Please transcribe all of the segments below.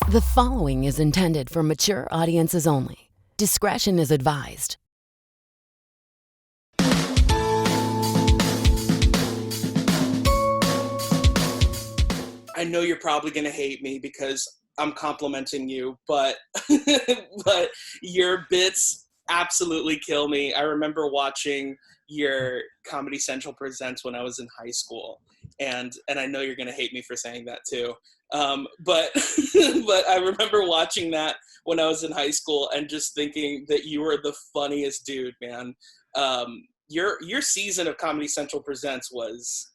The following is intended for mature audiences only. Discretion is advised. I know you're probably going to hate me because I'm complimenting you, but but your bits absolutely kill me. I remember watching your Comedy Central Presents when I was in high school, and I know you're going to hate me for saying that too. But but I remember watching that when I was in high school and just thinking that you were the funniest dude, man. Your season of Comedy Central Presents was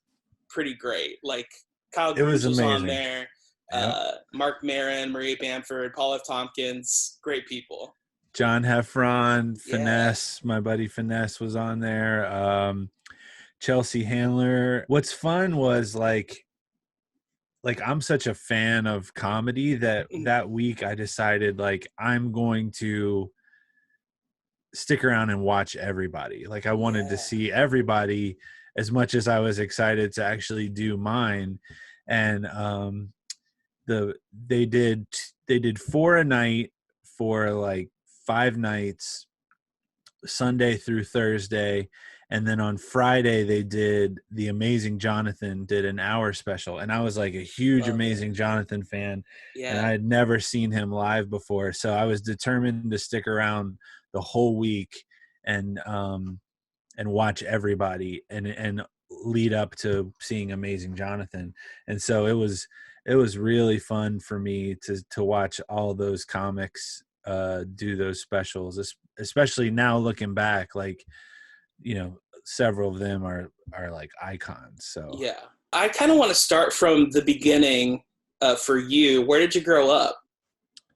pretty great. Like, Kyle It was Cruz was on amazing. there, Yep. Mark Maron, Marie Bamford, Paul F. Tompkins, great people. John Heffron, Yeah. Finesse, my buddy Finesse was on there. Chelsea Handler. What's fun was like I'm such a fan of comedy that week I decided like I'm going to stick around and watch everybody. Like I wanted to Yeah. see everybody as much as I was excited to actually do mine. And they did 4 a night for like 5 nights, Sunday through Thursday, and then on Friday they did the Amazing Jonathan did an hour special, and I was like a huge Love it. Amazing Jonathan fan, and Yeah. I had never seen him live before, so I was determined to stick around the whole week and watch everybody and lead up to seeing Amazing Jonathan. And so it was really fun for me to watch all those comics do those specials, especially now looking back, like, you know, several of them are like icons. So Yeah. I kind of want to start from the beginning for you. Where did you grow up?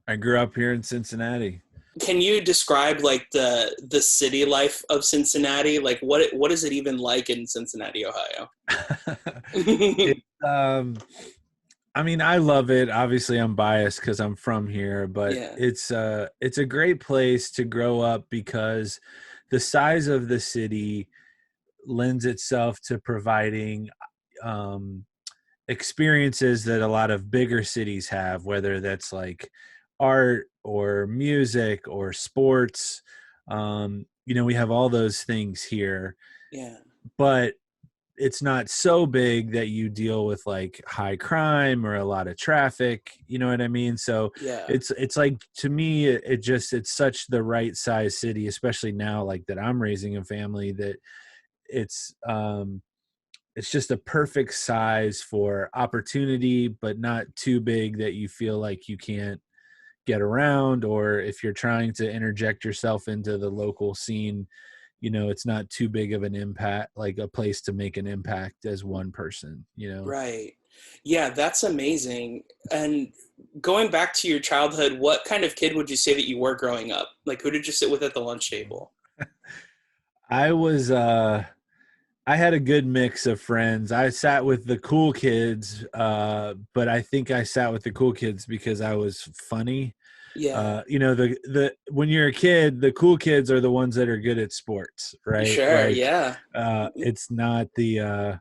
I grew up here in Cincinnati. Can you describe like the city life of Cincinnati? Like what is it even like in Cincinnati, Ohio? it, I mean, I love it. Obviously, I'm biased because I'm from here, but Yeah. it's a great place to grow up because the size of the city lends itself to providing um, experiences that a lot of bigger cities have, whether that's like art or music or sports. You know, we have all those things here, Yeah. but it's not so big that you deal with like high crime or a lot of traffic, you know what I mean? So Yeah. it's like, to me, it's such the right size city, especially now, like that I'm raising a family, that it's it's just a perfect size for opportunity, but not too big that you feel like you can't get around, or if you're trying to interject yourself into the local scene, you know, it's not too big of an impact, like a place to make an impact as one person, you know. Right. Yeah, that's amazing. And going back to your childhood, what kind of kid would you say that you were growing up? Like, who did you sit with at the lunch table? I was I had a good mix of friends. I sat with the cool kids, but I think I sat with the cool kids because I was funny. Yeah. You know, the when you're a kid, the cool kids are the ones that are good at sports, right? Sure. Like Yeah. it's not the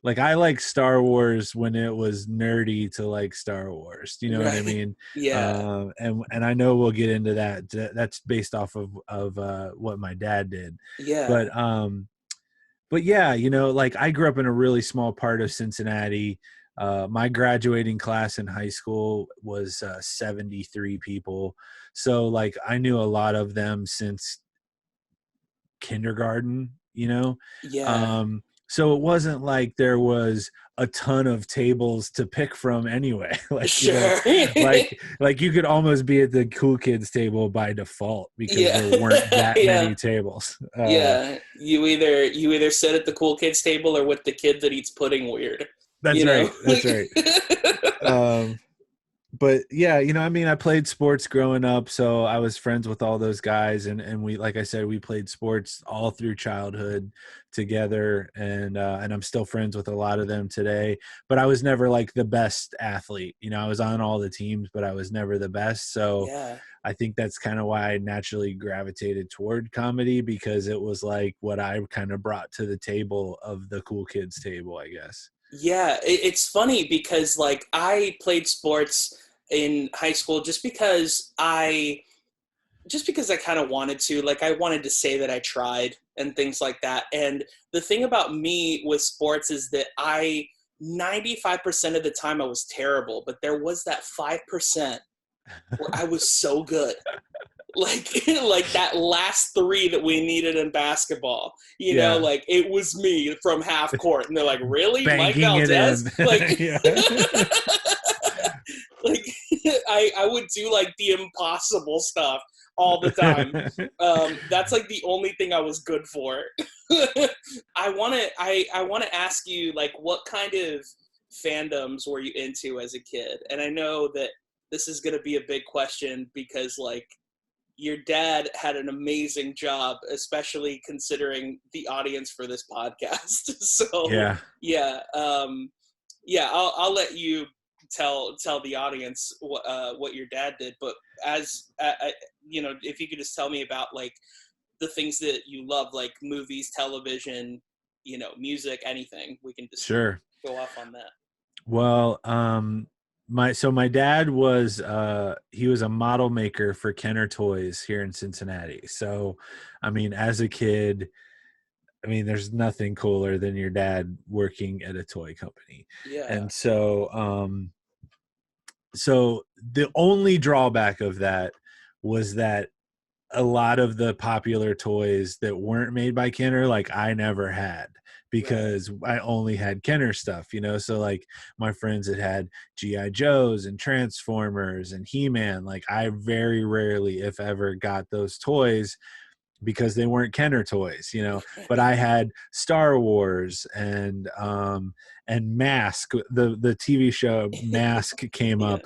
like, I like Star Wars when it was nerdy to like Star Wars. You know what I Right. mean? Yeah. And I know we'll get into that. That's based off of what my dad did. Yeah. But yeah, you know, like I grew up in a really small part of Cincinnati. My graduating class in high school was 73 people. So like I knew a lot of them since kindergarten, you know? Yeah. So it wasn't like there was a ton of tables to pick from anyway. Like, you know, Sure. like you could almost be at the cool kids table by default because Yeah. there weren't that Yeah. many tables. Yeah. You either sit at the cool kids table or with the kid that eats pudding weird. That's You know? right. That's right. Um, but yeah, you know, I mean, I played sports growing up, so I was friends with all those guys, and we, like I said, we played sports all through childhood together, and I'm still friends with a lot of them today. But I was never like the best athlete. You know, I was on all the teams, but I was never the best. So Yeah. I think that's kind of why I naturally gravitated toward comedy, because it was like what I kind of brought to the table of the cool kids table, I guess. Yeah, it's funny because like I played sports in high school just because I kind of wanted to. Like, I wanted to say that I tried and things like that. And the thing about me with sports is that 95% of the time I was terrible, but there was that 5% where I was so good. Like that last three that we needed in basketball, like it was me from half court, and they're like, "Really, Mike Valdes?" Like, like I would do like the impossible stuff all the time. That's like the only thing I was good for. I want to ask you, like, what kind of fandoms were you into as a kid? And I know that this is going to be a big question because, like, your dad had an amazing job, especially considering the audience for this podcast. So I'll let you tell the audience what your dad did. But as if you could just tell me about like the things that you love, like movies, television, music, anything, we can just sure go off on that. Well, my dad was he was a model maker for Kenner Toys here in Cincinnati. So, I mean, as a kid, there's nothing cooler than your dad working at a toy company. Yeah. And so so the only drawback of that was that a lot of the popular toys that weren't made by Kenner, like I never had, because I only had Kenner stuff, so like my friends that had G.I. Joes and Transformers and He-Man, like I very rarely, if ever, got those toys because they weren't Kenner toys, but I had Star Wars and Mask, the TV show Mask came up.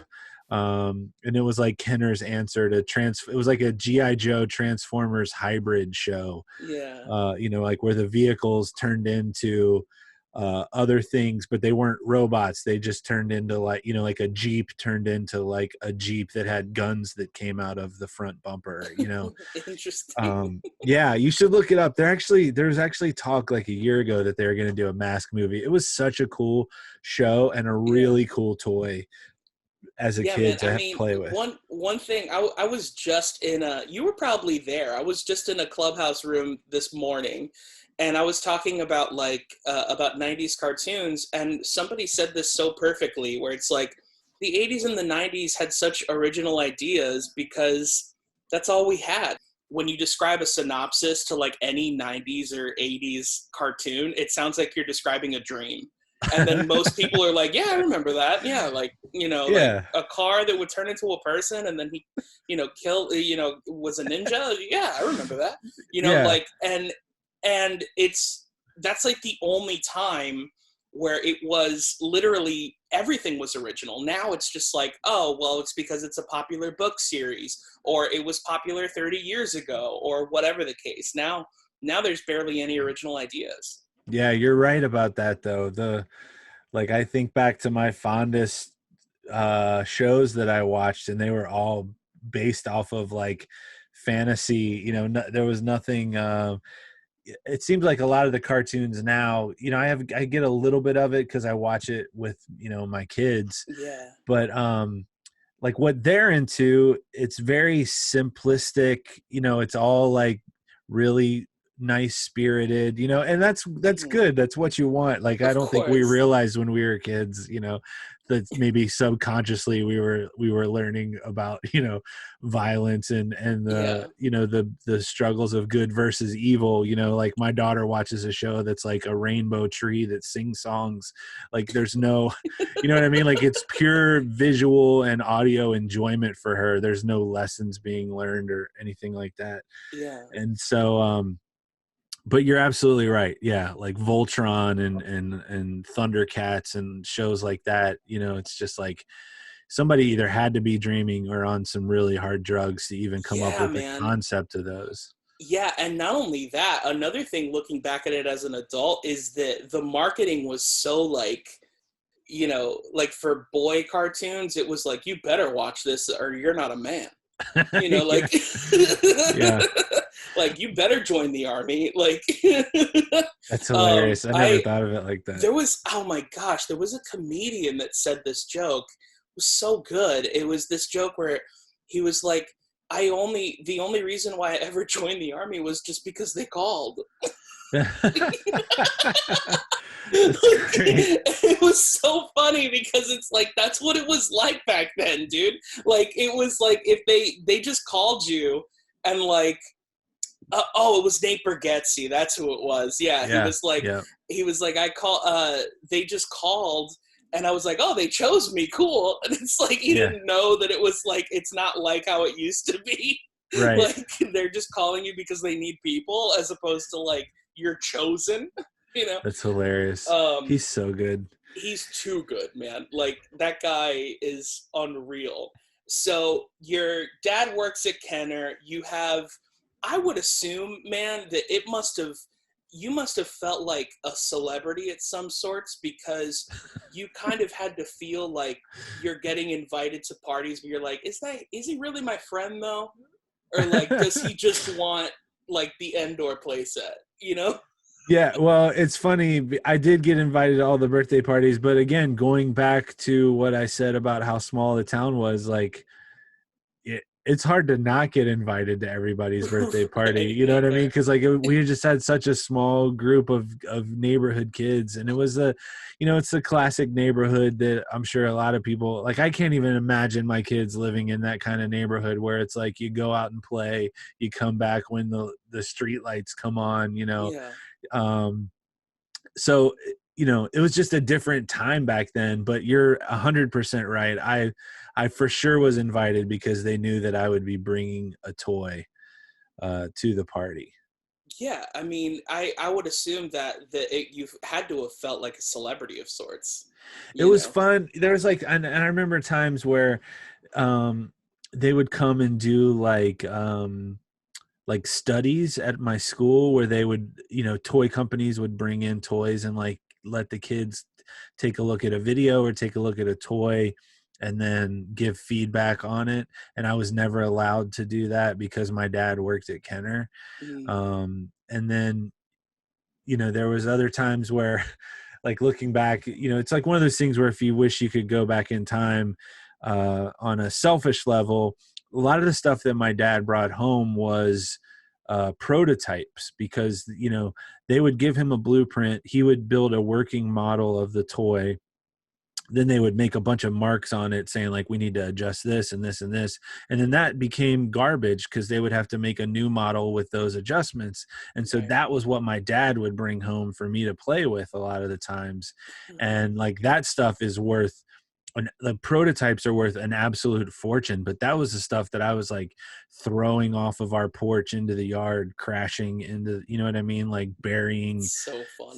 And it was like Kenner's answer to it was like a G.I. Joe Transformers hybrid show. Yeah. Like where the vehicles turned into other things, but they weren't robots. They just turned into like, like a Jeep turned into like a Jeep that had guns that came out of the front bumper, Interesting. Yeah, you should look it up. There's actually talk like a year ago that they were going to do a Mask movie. It was such a cool show and a really cool toy as a kid to play with. One thing, I was just in you were probably there. I was just in a clubhouse room this morning, and I was talking about about 90s cartoons, and somebody said this so perfectly, where it's like the 80s and the 90s had such original ideas because that's all we had. When you describe a synopsis to like any 90s or 80s cartoon, it sounds like you're describing a dream. And then most people are like, yeah, I remember that. Yeah, like, like a car that would turn into a person and then he, kill, was a ninja. Yeah, I remember that. Like, and that's like the only time where it was literally everything was original. Now it's just like, oh, well, it's because it's a popular book series or it was popular 30 years ago or whatever the case. Now there's barely any original ideas. Yeah, you're right about that though. I think back to my fondest shows that I watched, and they were all based off of like fantasy. There was nothing. It seems like a lot of the cartoons now, I get a little bit of it because I watch it with my kids. Yeah. But like what they're into, it's very simplistic. It's all like really nice spirited, and that's good. That's what you want. Like, I don't think we realized when we were kids, that maybe subconsciously we were learning about, violence and the the struggles of good versus evil. Like my daughter watches a show that's like a rainbow tree that sings songs. Like there's no, you know what I mean? Like it's pure visual and audio enjoyment for her. There's no lessons being learned or anything like that. Yeah. And so, but you're absolutely right. Yeah, like Voltron and Thundercats and shows like that. It's just like somebody either had to be dreaming or on some really hard drugs to even come up with the concept of those. Yeah, and not only that, another thing looking back at it as an adult is that the marketing was so like for boy cartoons, it was like, you better watch this or you're not a man. Like yeah. Like, you better join the army. Like, that's hilarious. I never thought of it like that. There was, oh my gosh, there was a comedian that said this joke was so good. It was this joke where he was like, the only reason why I ever joined the Army was just because they called. That's great. It was so funny because it's like, that's what it was like back then, dude. Like, it was like, if they just called you and like, it was Nate Bargatze. That's who it was. Yeah. He was like, they just called, and I was like, oh, they chose me. Cool. And it's like, he didn't know that it was like, it's not like how it used to be. Right. Like, they're just calling you because they need people, as opposed to like, you're chosen, you know? That's hilarious. He's so good. He's too good, man. Like, that guy is unreal. So your dad works at Kenner. You have, I would assume, man, that you must have felt like a celebrity at some sorts, because you kind of had to feel like you're getting invited to parties where you're like, is he really my friend though? Or like, does he just want like the Endor playset, you know? Yeah, well, it's funny. I did get invited to all the birthday parties, but again, going back to what I said about how small the town was, like, it's hard to not get invited to everybody's birthday party. You know what I mean? Because like we just had such a small group of neighborhood kids, and it was it's a classic neighborhood that I'm sure a lot of people, like, I can't even imagine my kids living in that kind of neighborhood where it's like you go out and play, you come back when the street lights come on, So, it was just a different time back then, but you're 100% right. I for sure was invited because they knew that I would be bringing a toy to the party. Yeah, I mean, I would assume that you've had to have felt like a celebrity of sorts. It was fun. There was like, and I remember times where they would come and do like studies at my school where they would, toy companies would bring in toys and like let the kids take a look at a video or take a look at a toy and then give feedback on it. And I was never allowed to do that because my dad worked at Kenner. And then, there was other times where like looking back, it's like one of those things where if you wish you could go back in time on a selfish level, a lot of the stuff that my dad brought home was prototypes because, they would give him a blueprint. He would build a working model of the toy. Then they would make a bunch of marks on it saying like, we need to adjust this and this and this. And then that became garbage because they would have to make a new model with those adjustments. And so that was what my dad would bring home for me to play with a lot of the times. And like that stuff is worth, the prototypes are worth an absolute fortune, but that was the stuff that I was like throwing off of our porch into the yard, crashing into, you know what I mean? Like burying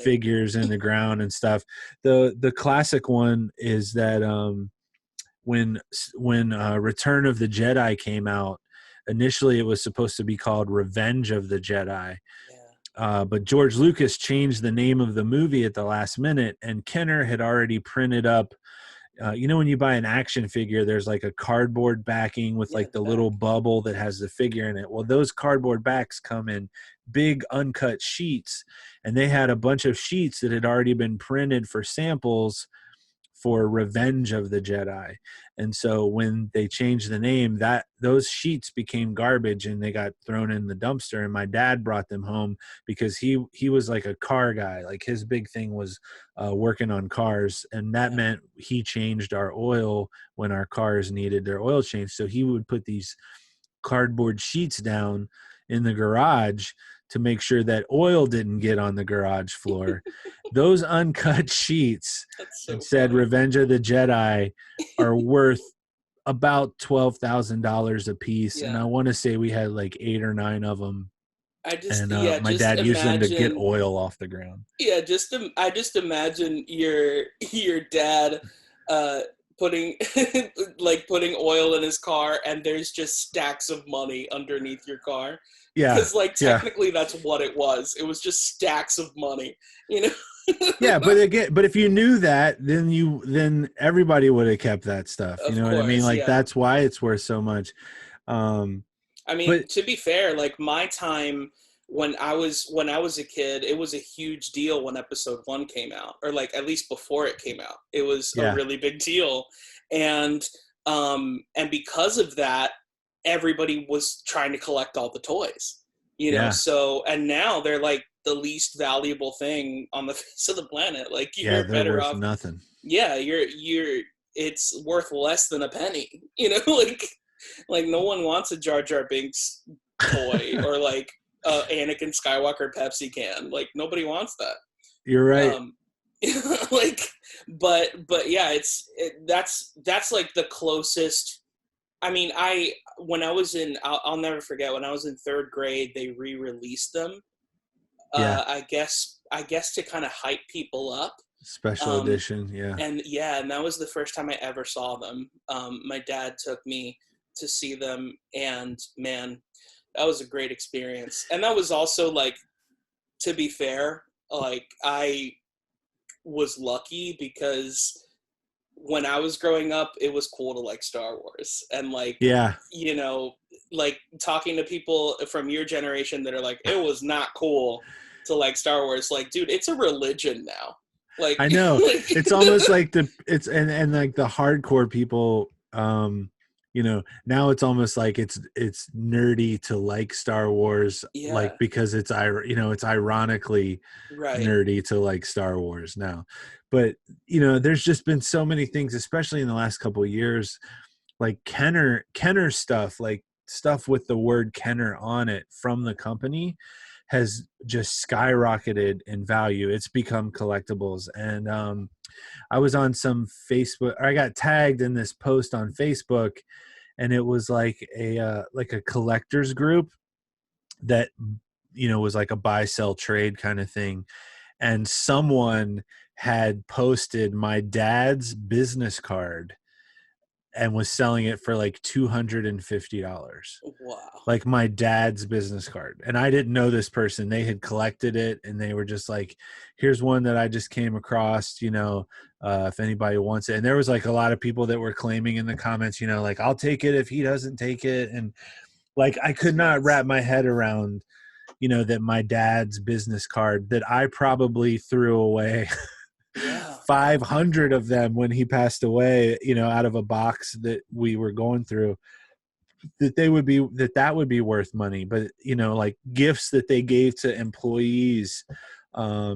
figures in the ground and stuff. The classic one is that when Return of the Jedi came out, initially it was supposed to be called Revenge of the Jedi. But George Lucas changed the name of the movie at the last minute, and Kenner had already printed up when you buy an action figure, there's like a cardboard backing with like the little bubble that has the figure in it. Well, those cardboard backs come in big uncut sheets, and they had a bunch of sheets that had already been printed for samples for Revenge of the Jedi. And so when they changed the name, those sheets became garbage and they got thrown in the dumpster. And my dad brought them home because he was like a car guy. Like his big thing was working on cars. And that meant he changed our oil when our cars needed their oil change. So he would put these cardboard sheets down in the garage to make sure that oil didn't get on the garage floor. Those uncut sheets that said Revenge of the Jedi are worth about $12,000 a piece. And I want to say we had like 8 or 9 of them. My dad used them to get oil off the ground. Yeah, I just imagine your dad putting oil in his car, and there's just stacks of money underneath your car. Yeah, because technically that's what it was. It was just stacks of money, Yeah, but if you knew that, then everybody would have kept that stuff. You know what I mean? Like that's why it's worth so much. I mean, to be fair, like my time when I was a kid, it was a huge deal when episode 1 came out, or like at least before it came out. It was a Yeah. really big deal. And because of that, everybody was trying to collect all the toys, you know? Yeah. So, and now they're like the least valuable thing on the face of the planet. Like Yeah, you're they're better worth off. nothing. Yeah. It's worth less than a penny, you know, like no one wants a Jar Jar Binks toy or like Anakin Skywalker Pepsi can. Like nobody wants that. You're right. Like, but yeah, that's like the closest. I mean, when I was in, I'll never forget when I was in 3rd grade, they re-released them. Yeah. I guess to kind of hype people up. Special edition. Yeah. And that was the first time I ever saw them. My dad took me to see them, and man, that was a great experience. And that was also like, to be fair, like I was lucky because when I was growing up, it was cool to like Star Wars, and like, Yeah. you know, like talking to people from your generation that are like, it was not cool to like Star Wars. Like, dude, it's a religion now. Like, I know. It's almost like and like the hardcore people, you know, now it's almost like it's nerdy to like Star Wars, yeah, like because it's ironically right. nerdy to like Star Wars now. But you know, there's just been so many things, especially in the last couple of years, like Kenner stuff, like stuff with the word Kenner on it from the company has just skyrocketed in value. It's become collectibles. And I was on some Facebook, or I got tagged in this post on Facebook, and it was like a collectors group that, you know, was like a buy sell trade kind of thing. And someone had posted my dad's business card and was selling it for like $250. Wow. Like my dad's business card. And I didn't know this person. They had collected it, and they were just like, here's one that I just came across, you know, if anybody wants it. And there was like a lot of people that were claiming in the comments, you know, like, I'll take it if he doesn't take it. And like, I could not wrap my head around, you know, that my dad's business card that I probably threw away 500 of them when he passed away, you know, out of a box that we were going through, that would be worth money. But, you know, like gifts that they gave to employees, my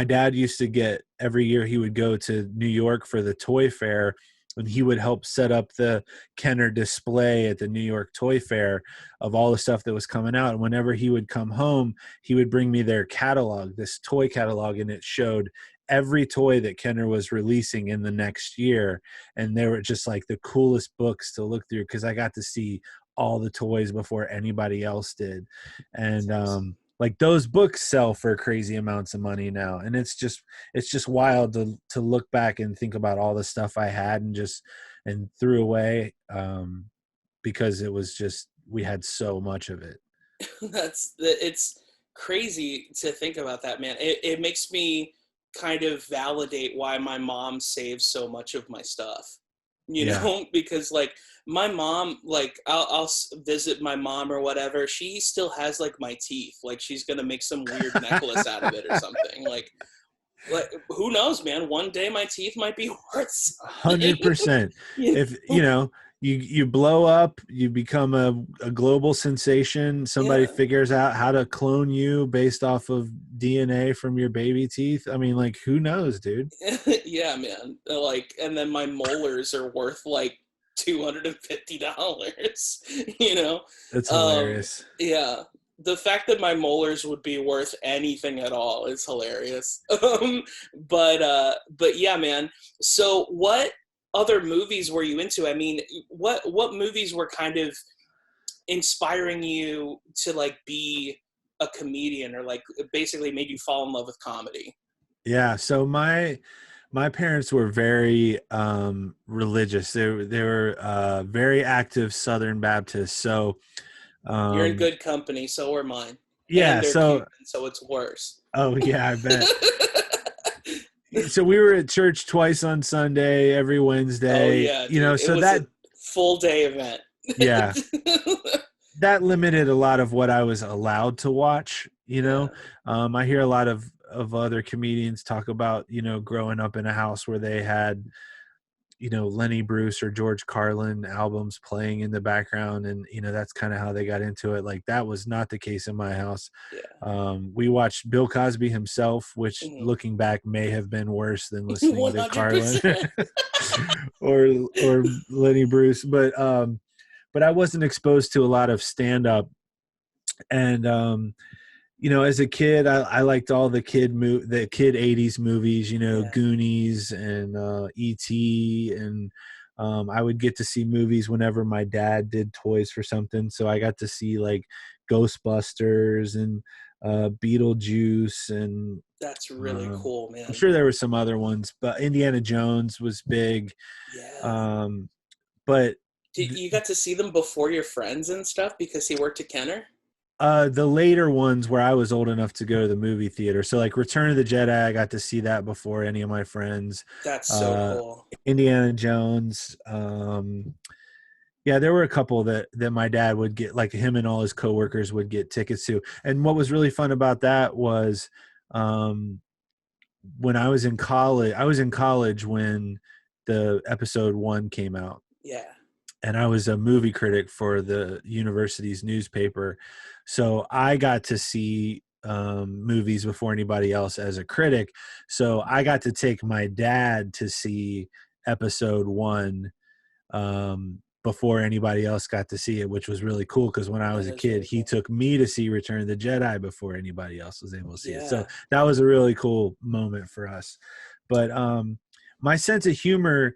dad used to get, every year he would go to New York for the toy fair, and he would help set up the Kenner display at the New York Toy Fair of all the stuff that was coming out. And whenever he would come home, he would bring me their catalog, this toy catalog, and it showed every toy that Kenner was releasing in the next year. And they were just like the coolest books to look through, because I got to see all the toys before anybody else did. And like those books sell for crazy amounts of money now. And it's just wild to look back and think about all the stuff I had and threw away, because it was just, we had so much of it. It's crazy to think about that, man. It makes me kind of validate why my mom saves so much of my stuff, you know, because like my mom, like I'll visit my mom or whatever, she still has like my teeth, like she's gonna make some weird necklace out of it or something. Like who knows, man, one day my teeth might be worth something. 100%. If you know, you blow up, you become a global sensation, somebody figures out how to clone you based off of DNA from your baby teeth. I mean, like, who knows, dude? Yeah, man. Like, and then my molars are worth like $250, you know? That's hilarious. Yeah. The fact that my molars would be worth anything at all is hilarious. But yeah, man. So what other movies were you into? I mean, what movies were kind of inspiring you to like be a comedian, or like basically made you fall in love with comedy? Yeah. So my parents were very religious. They were very active Southern Baptists. So You're in good company. So are mine. Yeah. And they're Cuban, so it's worse. Oh yeah, I bet. So we were at church twice on Sunday, every Wednesday. Oh yeah, dude. You know, so that a full day event. Yeah. that limited a lot of what I was allowed to watch, you know. I hear a lot of other comedians talk about, you know, growing up in a house where they had, you know, Lenny Bruce or George Carlin albums playing in the background, and you know that's kind of how they got into it. Like that was not the case in my house. We watched Bill Cosby himself, which looking back may have been worse than listening to Carlin or Lenny Bruce, but I wasn't exposed to a lot of stand-up. And you know, as a kid, I liked all the kid 80s movies, you know, Goonies and E.T. and I would get to see movies whenever my dad did toys for something. So I got to see like Ghostbusters and Beetlejuice, and that's really cool, man. I'm sure there were some other ones, but Indiana Jones was big. But you got to see them before your friends and stuff because he worked at Kenner? The later ones where I was old enough to go to the movie theater. So like Return of the Jedi, I got to see that before any of my friends. That's so cool. Indiana Jones. Yeah, there were a couple that my dad would get, like him and all his coworkers would get tickets to. And what was really fun about that was when I was in college when the episode 1 came out. And I was a movie critic for the university's newspaper. So I got to see movies before anybody else as a critic. So I got to take my dad to see episode 1 before anybody else got to see it, which was really cool because when I was a kid, really he took me to see Return of the Jedi before anybody else was able to see it. So that was a really cool moment for us. But my sense of humor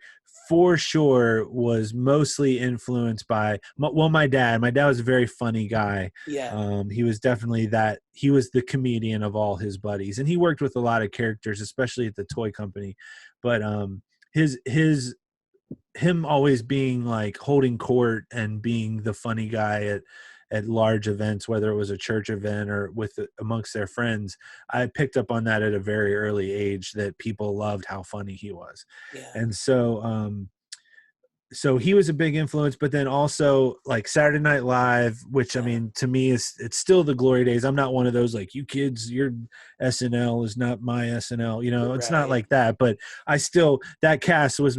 for sure was mostly influenced by my dad. My dad was a very funny guy. He was definitely he was the comedian of all his buddies, and he worked with a lot of characters, especially at the toy company. But him always being like holding court and being the funny guy at large events, whether it was a church event or amongst their friends, I picked up on that at a very early age, that people loved how funny he was. And so he was a big influence, but then also like Saturday Night Live, which I mean, to me it's still the glory days. I'm not one of those like, you kids, your SNL is not my SNL, you know, it's not like that, but I still, that cast was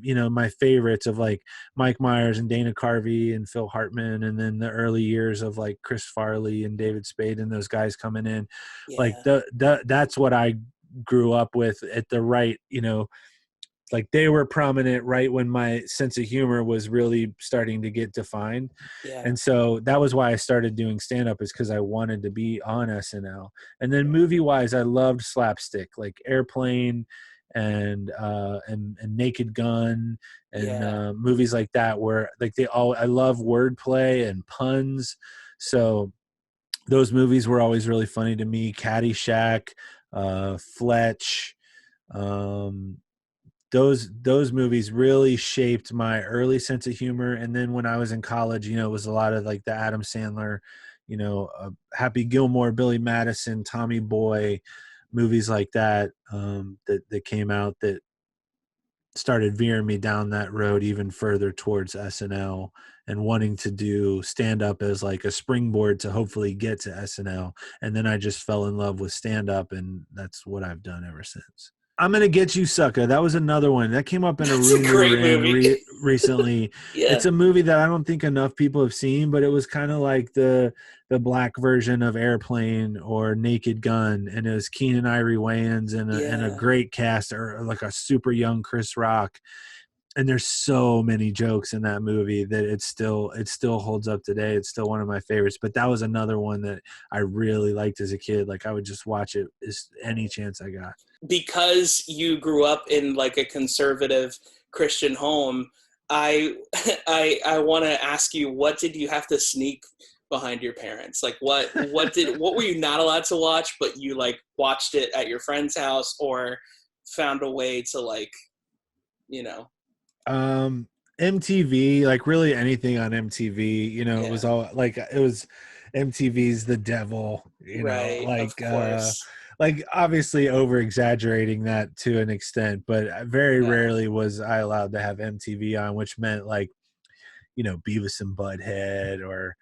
you know, my favorites of like Mike Myers and Dana Carvey and Phil Hartman. And then the early years of like Chris Farley and David Spade and those guys coming in, like that's what I grew up with at the right, you know, like they were prominent right when my sense of humor was really starting to get defined. And so that was why I started doing stand-up, is because I wanted to be on SNL. And then movie-wise, I loved slapstick, like Airplane and Naked Gun and movies like that, where like I love wordplay and puns. So those movies were always really funny to me. Caddyshack, Fletch, those movies really shaped my early sense of humor. And then when I was in college, you know, it was a lot of like the Adam Sandler, you know, Happy Gilmore, Billy Madison, Tommy Boy, movies like that, that came out that started veering me down that road even further towards SNL and wanting to do stand up as like a springboard to hopefully get to SNL. And then I just fell in love with stand up, and that's what I've done ever since. I'm Gonna Get You, Sucker. That was another one that came up in a room we were in recently. It's a movie that I don't think enough people have seen, but it was kind of like the black version of Airplane or Naked Gun, and it was Keenan Ivory Wayans and a great cast, or like a super young Chris Rock. And there's so many jokes in that movie that it still holds up today. It's still one of my favorites. But that was another one that I really liked as a kid. Like I would just watch it any chance I got. Because you grew up in like a conservative Christian home, I want to ask you, what did you have to sneak behind your parents? Like what were you not allowed to watch, but you like watched it at your friend's house or found a way to like, you know? MTV, like really anything on MTV, you know, it was all like, it was MTV's the devil, you know, like, like obviously over exaggerating that to an extent, but very rarely was I allowed to have MTV on, which meant like, Beavis and Butthead or,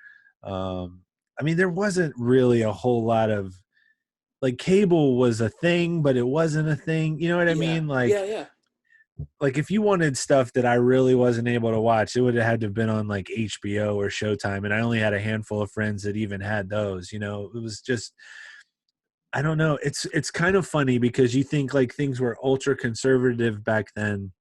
I mean, there wasn't really a whole lot of, like, cable was a thing, but it wasn't a thing. You know what I Yeah. mean? Yeah. Like if you wanted stuff that I really wasn't able to watch, it would have had to have been on like HBO or Showtime. And I only had a handful of friends that even had those, it was just, I don't know. It's kind of funny because you think like things were ultra conservative back then,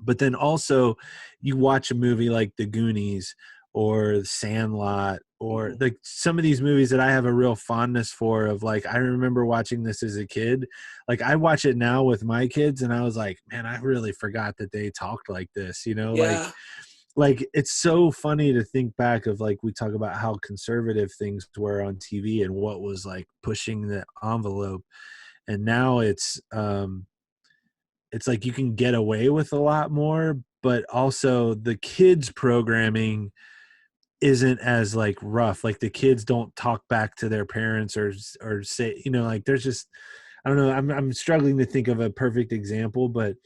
but then also you watch a movie like The Goonies or Sandlot or like some of these movies that I have a real fondness for, of like, I remember watching this as a kid. Like I watch it now with my kids and I was like, man, I really forgot that they talked like this, Yeah. like it's so funny to think back of, like, we talk about how conservative things were on TV and what was like pushing the envelope. And now it's like you can get away with a lot more, but also the kids programming isn't as like rough. Like the kids don't talk back to their parents or say, like there's just, I don't know. I'm struggling to think of a perfect example, but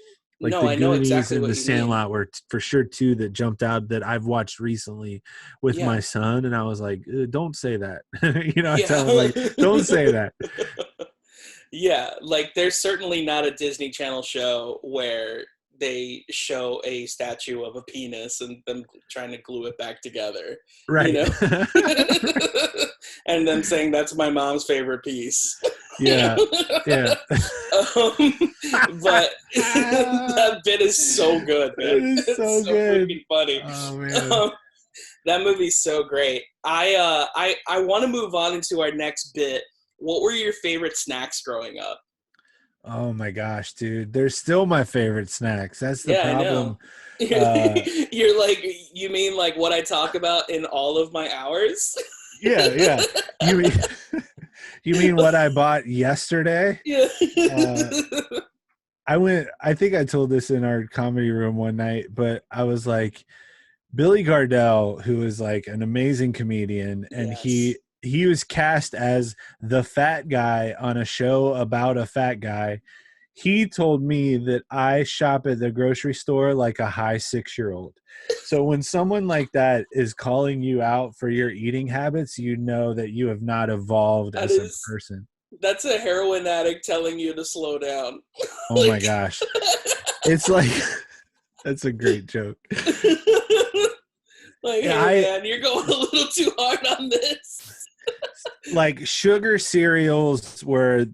like No, the I know Goonies exactly and the what you mean. Sandlot were for sure two that jumped out that I've watched recently with Yeah. my son. And I was like, don't say that. I Yeah. tell him like, don't say that. Yeah, like there's certainly not a Disney Channel show where they show a statue of a penis and them trying to glue it back together, Right. and them saying that's my mom's favorite piece. Yeah. Yeah. But that bit is so good, man. It is so It's so good. freaking funny. Oh man. That movie's so great. I want to move on into our next bit. What were your favorite snacks growing up? Oh my gosh, dude. They're still my favorite snacks. That's the Yeah, I problem. know. You're like, you mean like what I talk about in all of my hours? Yeah. You mean you mean what I bought yesterday? Yeah. I think I told this in our comedy room one night, but I was like, Billy Gardell, who is like an amazing comedian, and Yes. he was cast as the fat guy on a show about a fat guy. He told me that I shop at the grocery store like a high 6-year-old. So when someone like that is calling you out for your eating habits, you know that you have not evolved That as a is, person. that's a heroin addict telling you to slow down. Oh my gosh. It's like, that's a great joke. Like, Yeah, hey man, you're going a little too hard on this. like sugar cereals were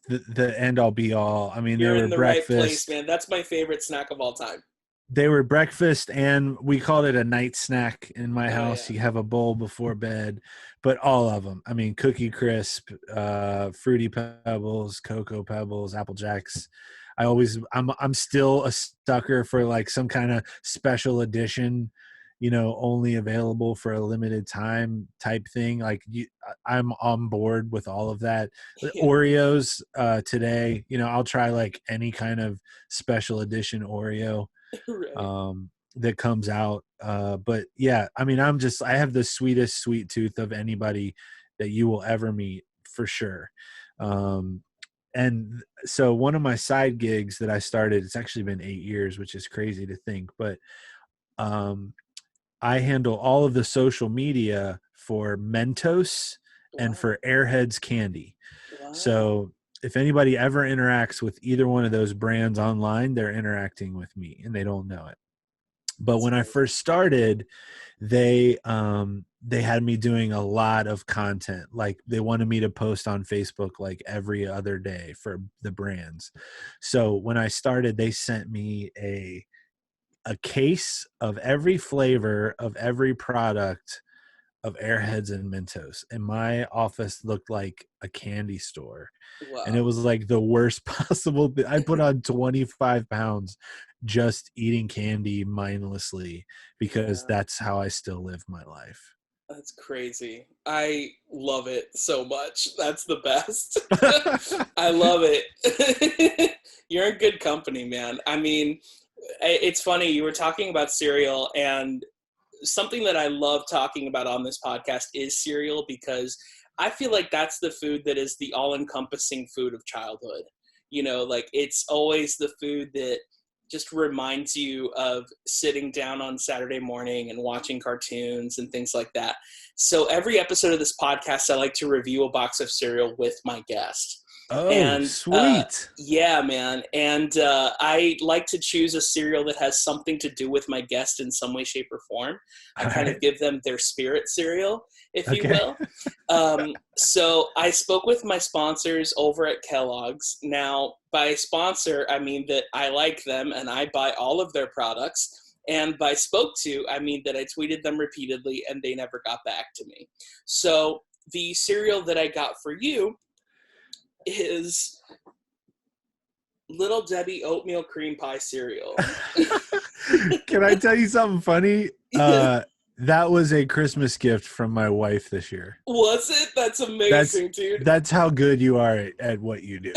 the end all be all. I mean, You're in the right place, man. That's my favorite snack of all time. they were breakfast, and we called it a night snack in my Oh house. yeah. You have a bowl before bed, but all of them. I mean, Cookie Crisp, Fruity Pebbles, Cocoa Pebbles, Apple Jacks. I'm still a sucker for like some kind of special edition, only available for a limited time type thing. Like I'm on board with all of that. Yeah. Oreos today, I'll try like any kind of special edition Oreo Right. that comes out. But yeah, I mean, I have the sweetest sweet tooth of anybody that you will ever meet for sure. And so one of my side gigs that I started, it's actually been 8 years, which is crazy to think, but I handle all of the social media for Mentos and Wow. for Airheads candy. Wow. So if anybody ever interacts with either one of those brands online, they're interacting with me and they don't know it. But That's when I amazing. first started, they had me doing a lot of content. Like they wanted me to post on Facebook like every other day for the brands. So when I started, they sent me a case of every flavor of every product of Airheads and Mentos, and my office looked like a candy store. And it Wow. was like the worst possible thing. I put on 25 pounds just eating candy mindlessly because Yeah. that's how I still live my life. That's crazy. I love it so much. That's the best. I love it. You're in good company, man. I mean, it's funny. You were talking about cereal, and something that I love talking about on this podcast is cereal because I feel like that's the food that is the all-encompassing food of childhood. Like it's always the food that just reminds you of sitting down on Saturday morning and watching cartoons and things like that. So every episode of this podcast, I like to review a box of cereal with my guest. Oh, And sweet. yeah, man. And I like to choose a cereal that has something to do with my guest in some way, shape, or form. I kind of give them their spirit cereal, if you will. So I spoke with my sponsors over at Kellogg's. Now, by sponsor, I mean that I like them and I buy all of their products. And by spoke to, I mean that I tweeted them repeatedly and they never got back to me. So the cereal that I got for you is Little Debbie Oatmeal Cream Pie cereal. Can I tell you something funny? That was a Christmas gift from my wife this year. Was it? That's amazing, dude. That's how good you are at what you do.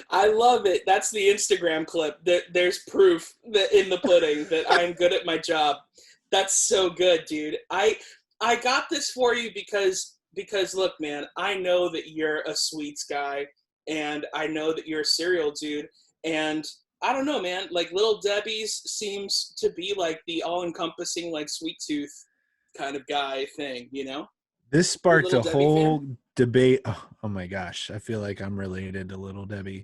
I love it. That's the Instagram clip. There's proof that in the pudding that I'm good at my job. That's so good, dude. I got this for you because look, man, I know that you're a sweets guy, and I know that you're a cereal dude, and I don't know, man, like Little Debbie's seems to be like the all-encompassing, like, sweet tooth kind of guy thing, you know? This sparked a Debbie whole debate. Oh my gosh, I feel like I'm related to Little Debbie.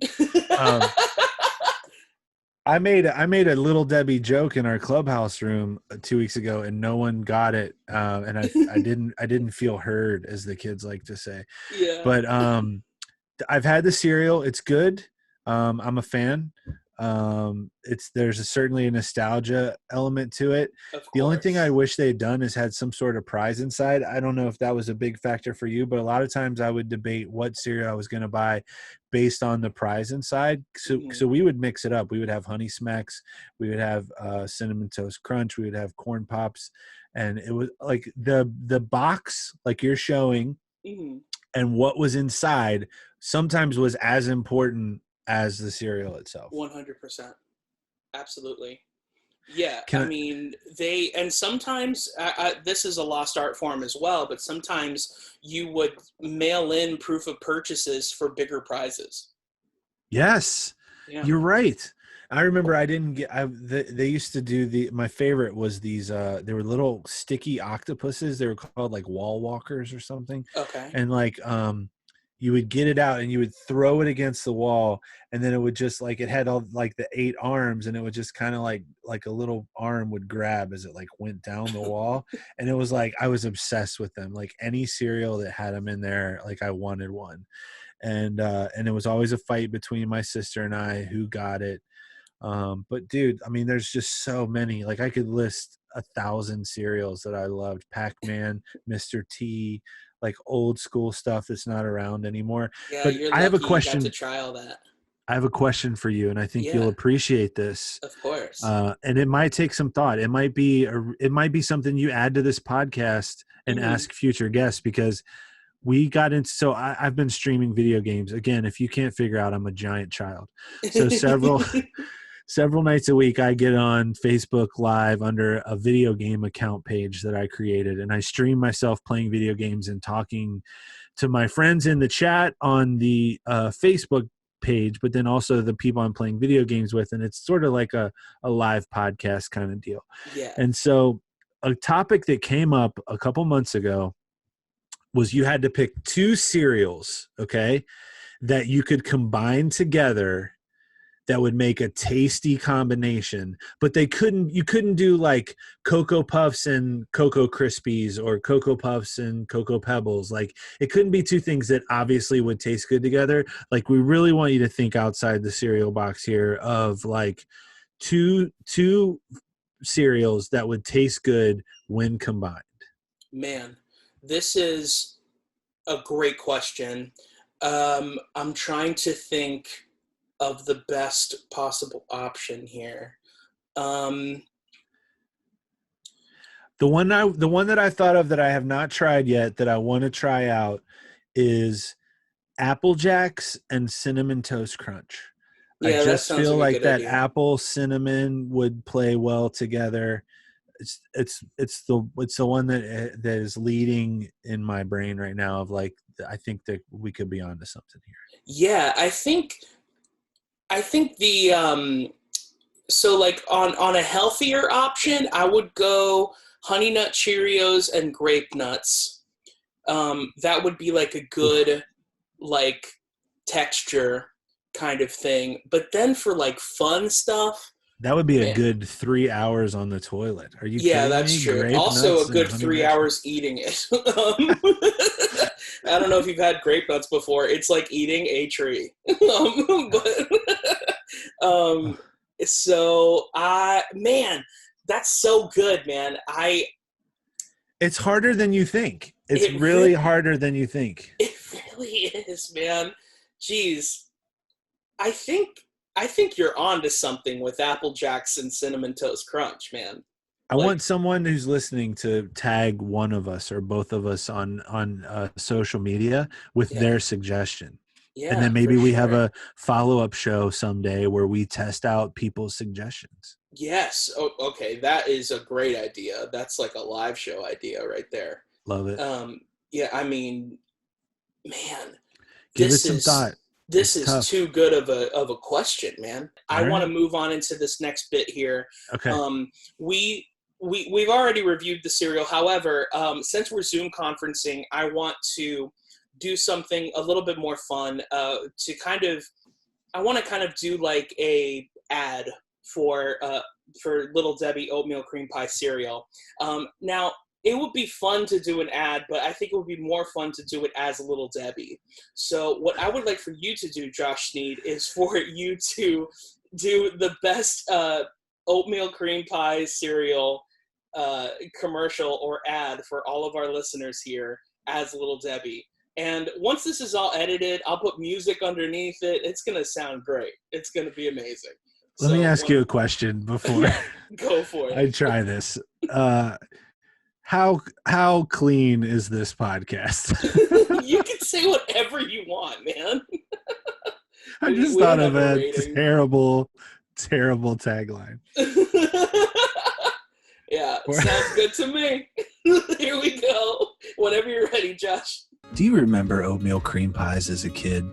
I made a Little Debbie joke in our clubhouse room 2 weeks ago, and no one got it. And I didn't feel heard, as the kids like to say. Yeah. But I've had the cereal. It's good. I'm a fan. There's certainly a nostalgia element to it. The only thing I wish they had done is had some sort of prize inside. I don't know if that was a big factor for you, but a lot of times I would debate what cereal I was going to buy based on the prize inside. So we would mix it up. We would have Honey Smacks, we would have Cinnamon Toast Crunch, we would have Corn Pops, and it was like the box, like you're showing, and what was inside sometimes was as important as the cereal itself. 100%. Absolutely. Yeah. I mean, and sometimes this is a lost art form as well, but sometimes you would mail in proof of purchases for bigger prizes. Yes, yeah. You're right. I remember they used to do my favorite was these, they were little sticky octopuses. They were called like wall walkers or something. Okay. And like, you would get it out and you would throw it against the wall, and then it would just like, it had all like the 8 arms, and it would just kind of like a little arm would grab as it like went down the wall. And it was like, I was obsessed with them. Like any cereal that had them in there, like I wanted one. And it was always a fight between my sister and I who got it. But dude, I mean, there's just so many. Like I could list 1,000 cereals that I loved. Pac-Man, Mr. T, like old school stuff that's not around anymore. Yeah, but you're I have a lucky question. You got to try all that. I have a question for you, and I think you'll appreciate this. Of course. And it might take some thought. It might be something you add to this podcast and ask future guests, because we got into, so I've been streaming video games. Again, if you can't figure out, I'm a giant child. So several nights a week, I get on Facebook Live under a video game account page that I created, and I stream myself playing video games and talking to my friends in the chat on the Facebook page, but then also the people I'm playing video games with, and it's sort of like a live podcast kind of deal. Yeah. And so a topic that came up a couple months ago was you had to pick 2 cereals, okay, that you could combine together that would make a tasty combination, but you couldn't do like Cocoa Puffs and Cocoa Krispies or Cocoa Puffs and Cocoa Pebbles. Like it couldn't be 2 things that obviously would taste good together. Like we really want you to think outside the cereal box here of like two cereals that would taste good when combined. Man, this is a great question. I'm trying to think of the best possible option here. The one that I thought of that I have not tried yet that I want to try out is Apple Jacks and Cinnamon Toast Crunch. Yeah, I just feel like that idea. Apple cinnamon would play well together. It's the one that is leading in my brain right now of like, I think that we could be onto something here. Yeah, I think I think so like on a healthier option, I would go Honey Nut Cheerios and Grape Nuts. That would be like a good like texture kind of thing. But then for like fun stuff, That would be a man, good 3 hours on the toilet. Are you yeah, kidding that's me? true. Grape Also, nuts a and good honey 3 nut hours eating it. I don't know if you've had grape nuts before. It's like eating a tree. Um, so man, that's so good, man. It's harder than you think. It's It really really, harder than you think. it really is, man. Jeez, I think I think you're onto something with Apple Jacks and Cinnamon Toast Crunch, man. I Like, want someone who's listening to tag one of us or both of us on social media with yeah, their suggestion. And yeah, then for maybe we have sure. a follow-up show someday where we test out people's suggestions. Yes. Oh, okay, that is a great idea. That's like a live show idea right there. Love it. Yeah, I mean, man, Give it this some thought. is this It's is tough. too good of a question, man. I All want right. to move on into this next bit here. Okay. Um, we we've already reviewed the cereal. However, since we're Zoom conferencing, I want to do something a little bit more fun. I want to kind of do like a ad for Little Debbie oatmeal cream pie cereal. Now, it would be fun to do an ad, but I think it would be more fun to do it as Little Debbie. So what I would like for you to do, Josh Sneed, is for you to do the best oatmeal cream pie cereal commercial or ad for all of our listeners here as Little Debbie. And once this is all edited, I'll put music underneath it. It's going to sound great. It's going to be amazing. Let me So, ask you a question before yeah, go for it. I try this. How clean is this podcast? You can say whatever you want, man. I just We thought don't of have a a rating. terrible tagline. Yeah, sounds good to me. Here we go. Whenever you're ready, Josh. Do you remember oatmeal cream pies as a kid?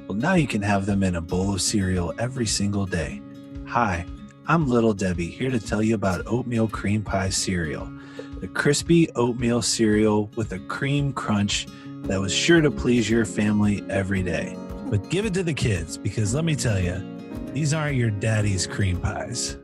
Well, now you can have them in a bowl of cereal every single day. Hi, I'm Little Debbie, here to tell you about oatmeal cream pie cereal. The crispy oatmeal cereal with a cream crunch that was sure to please your family every day. But give it to the kids, because let me tell you, these aren't your daddy's cream pies.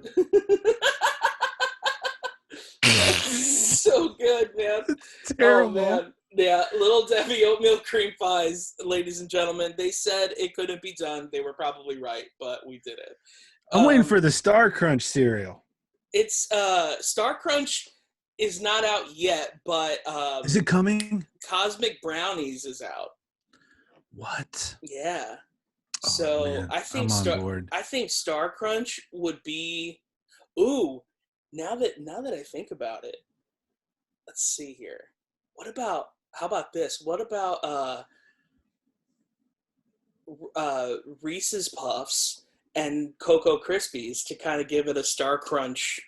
So good, man. It's terrible. Oh, man. Yeah, Little Debbie oatmeal cream pies, ladies and gentlemen. They said it couldn't be done. They were probably right, but we did it. I'm waiting for the Star Crunch cereal. It's Star Crunch is not out yet, but Is it coming? Cosmic Brownies is out. What? Yeah. Oh, So man. I think I'm on board. I think Star Crunch would be. Ooh, now that I think about it, let's see here. How about this? What about Reese's Puffs and Cocoa Krispies to kind of give it a Star Crunch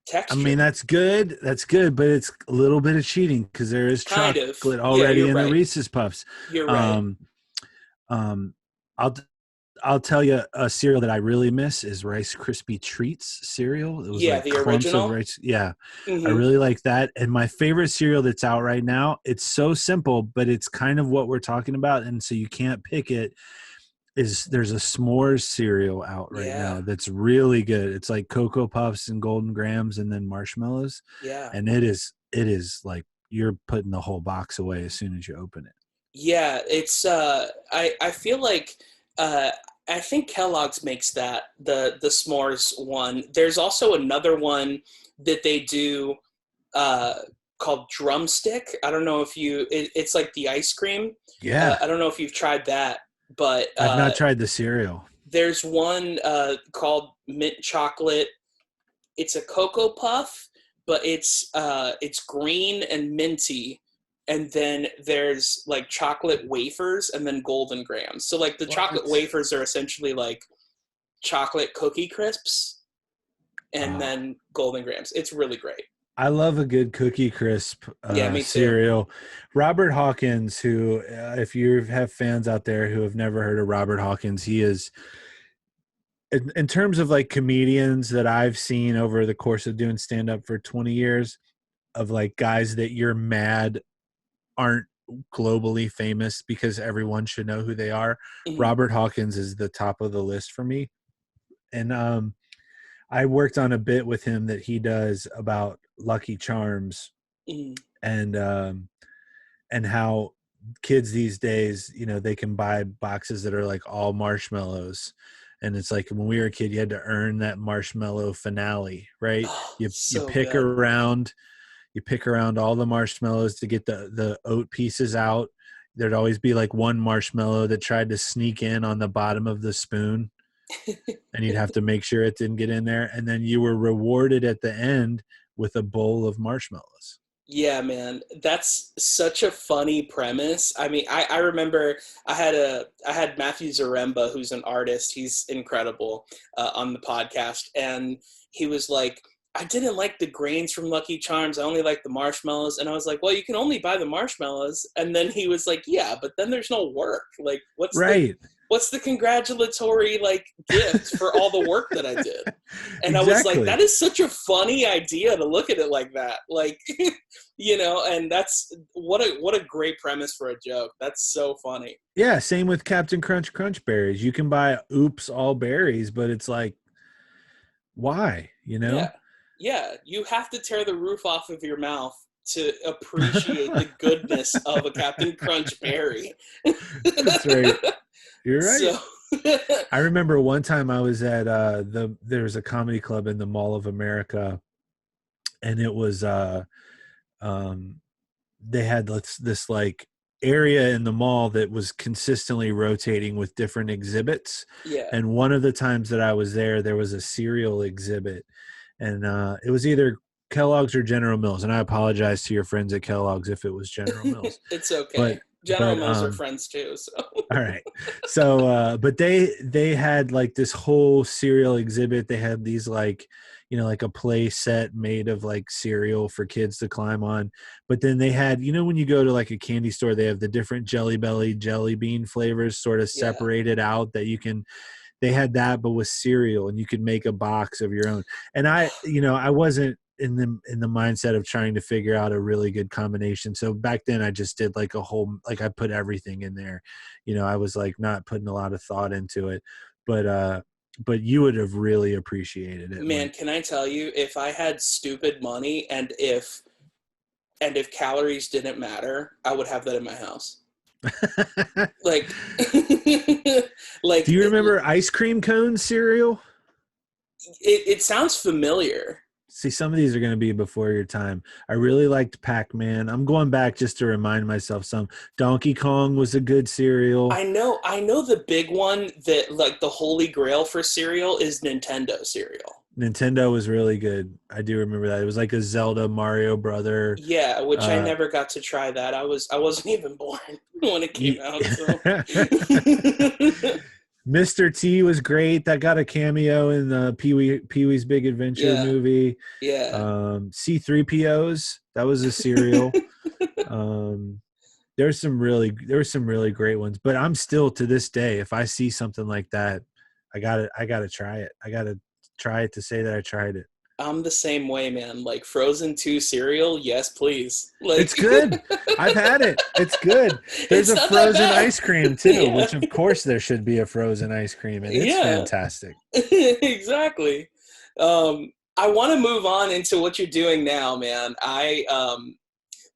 texture? I mean, that's good. That's good, but it's a little bit of cheating because there is Kind of. chocolate Yeah, already you're in the right. Reese's Puffs. You're right. I'll tell you a cereal that I really miss is Rice Krispie Treats cereal. It was Yeah, like the clumps of original. rice. Yeah, I Mm-hmm. really like that. And my favorite cereal that's out right now, it's so simple, but it's kind of what we're talking about, and so you can't pick it. There's a s'mores cereal out right Yeah. now that's really good. It's like Cocoa Puffs and Golden Grams and then marshmallows. Yeah. And it is like you're putting the whole box away as soon as you open it. Yeah, it's I feel like I think Kellogg's makes the s'mores one. There's also another one that they do called Drumstick. I don't know if it's like the ice cream. Yeah. I don't know if you've tried that, but I've not tried the cereal. there's one called Mint Chocolate. It's a Cocoa Puff, but it's green and minty. And then there's like chocolate wafers and then Golden Grams. So like the chocolate wafers are essentially like chocolate cookie crisps and then Golden Grams. It's really great. I love a good Cookie Crisp Yeah, me too. cereal. Robert Hawkins, who if you have fans out there who have never heard of Robert Hawkins, he is in terms of like comedians that I've seen over the course of doing stand up for 20 years, of like guys that you're mad aren't globally famous because everyone should know who they are. Mhm. Robert Hawkins is the top of the list for me. And I worked on a bit with him that he does about Lucky Charms, Mhm. and how kids these days, you know, they can buy boxes that are like all marshmallows. And it's like when we were a kid, you had to earn that marshmallow finale, right? Oh, You so pick good. around, all the marshmallows to get the oat pieces out. There'd always be like one marshmallow that tried to sneak in on the bottom of the spoon, and you'd have to make sure it didn't get in there. And then you were rewarded at the end with a bowl of marshmallows. Yeah, man, that's such a funny premise. I mean, I remember I had Matthew Zaremba, who's an artist. He's incredible, on the podcast, and he was like, "I didn't like the grains from Lucky Charms. I only like the marshmallows." And I was like, "Well, you can only buy the marshmallows." And then he was like, "Yeah, but then there's no work. Like, Right. what's the congratulatory like gift for all the work that I did?" And I was like, Exactly. that is such a funny idea to look at it like that. Like, you know, and that's what a great premise for a joke. That's so funny. Yeah, same with Captain Crunch berries. You can buy oops all berries, but it's like, why, you Yeah. know? Yeah. You have to tear the roof off of your mouth to appreciate the goodness of a Captain Crunch berry. That's right. You're right. So I remember one time I was at there was a comedy club in the Mall of America, and it was um they had this like area in the mall that was consistently rotating with different exhibits. yeah. And one of the times that I was there was a cereal exhibit, and it was either Kellogg's or General Mills. And I apologize to your friends at Kellogg's if it was General Mills, It's but okay. General but Mills are friends too, so all right. So but they had like this whole cereal exhibit. They had these like, you know, like a play set made of like cereal for kids to climb on. But then they had, you know, when you go to like a candy store, they have the different Jelly Belly jelly bean flavors sort of yeah. separated out that you can, they had that but with cereal, and you could make a box of your own. And I, you know, I wasn't in the mindset of trying to figure out a really good combination. So back then I just did like a whole, like I put everything in there. You know, I was like not putting a lot of thought into it. But you would have really appreciated it. Man, Like can I tell you, if I had stupid money and if calories didn't matter, I would have that in my house. Like, do like you remember ice cream cone cereal? it sounds familiar. See, some of these are going to be before your time. I really liked Pac-Man. I'm going back just to remind myself some. Donkey Kong was a good cereal. I know the big one that like the holy grail for cereal is Nintendo cereal. Nintendo was really good. I do remember that. It was like a Zelda Mario brother. Yeah, which I Uh, never got to try that. I wasn't even born when it came ye- out, so Mr. T was great. That got a cameo in the Pee Wee's Big Adventure yeah, movie. yeah. C3POs, that was a cereal. Um, there were some really great ones, but I'm still to this day, if I see something like that, I gotta try it. I gotta try it to say that I tried it. I'm the same way, man. Like Frozen 2 cereal, yes, please. It's Like good. I've had it. It's good. There's it's a not that frozen bad. ice cream too, Yeah. which of course there should be a frozen ice cream, and it's Yeah. fantastic. Exactly. I want to move on into what you're doing now, man.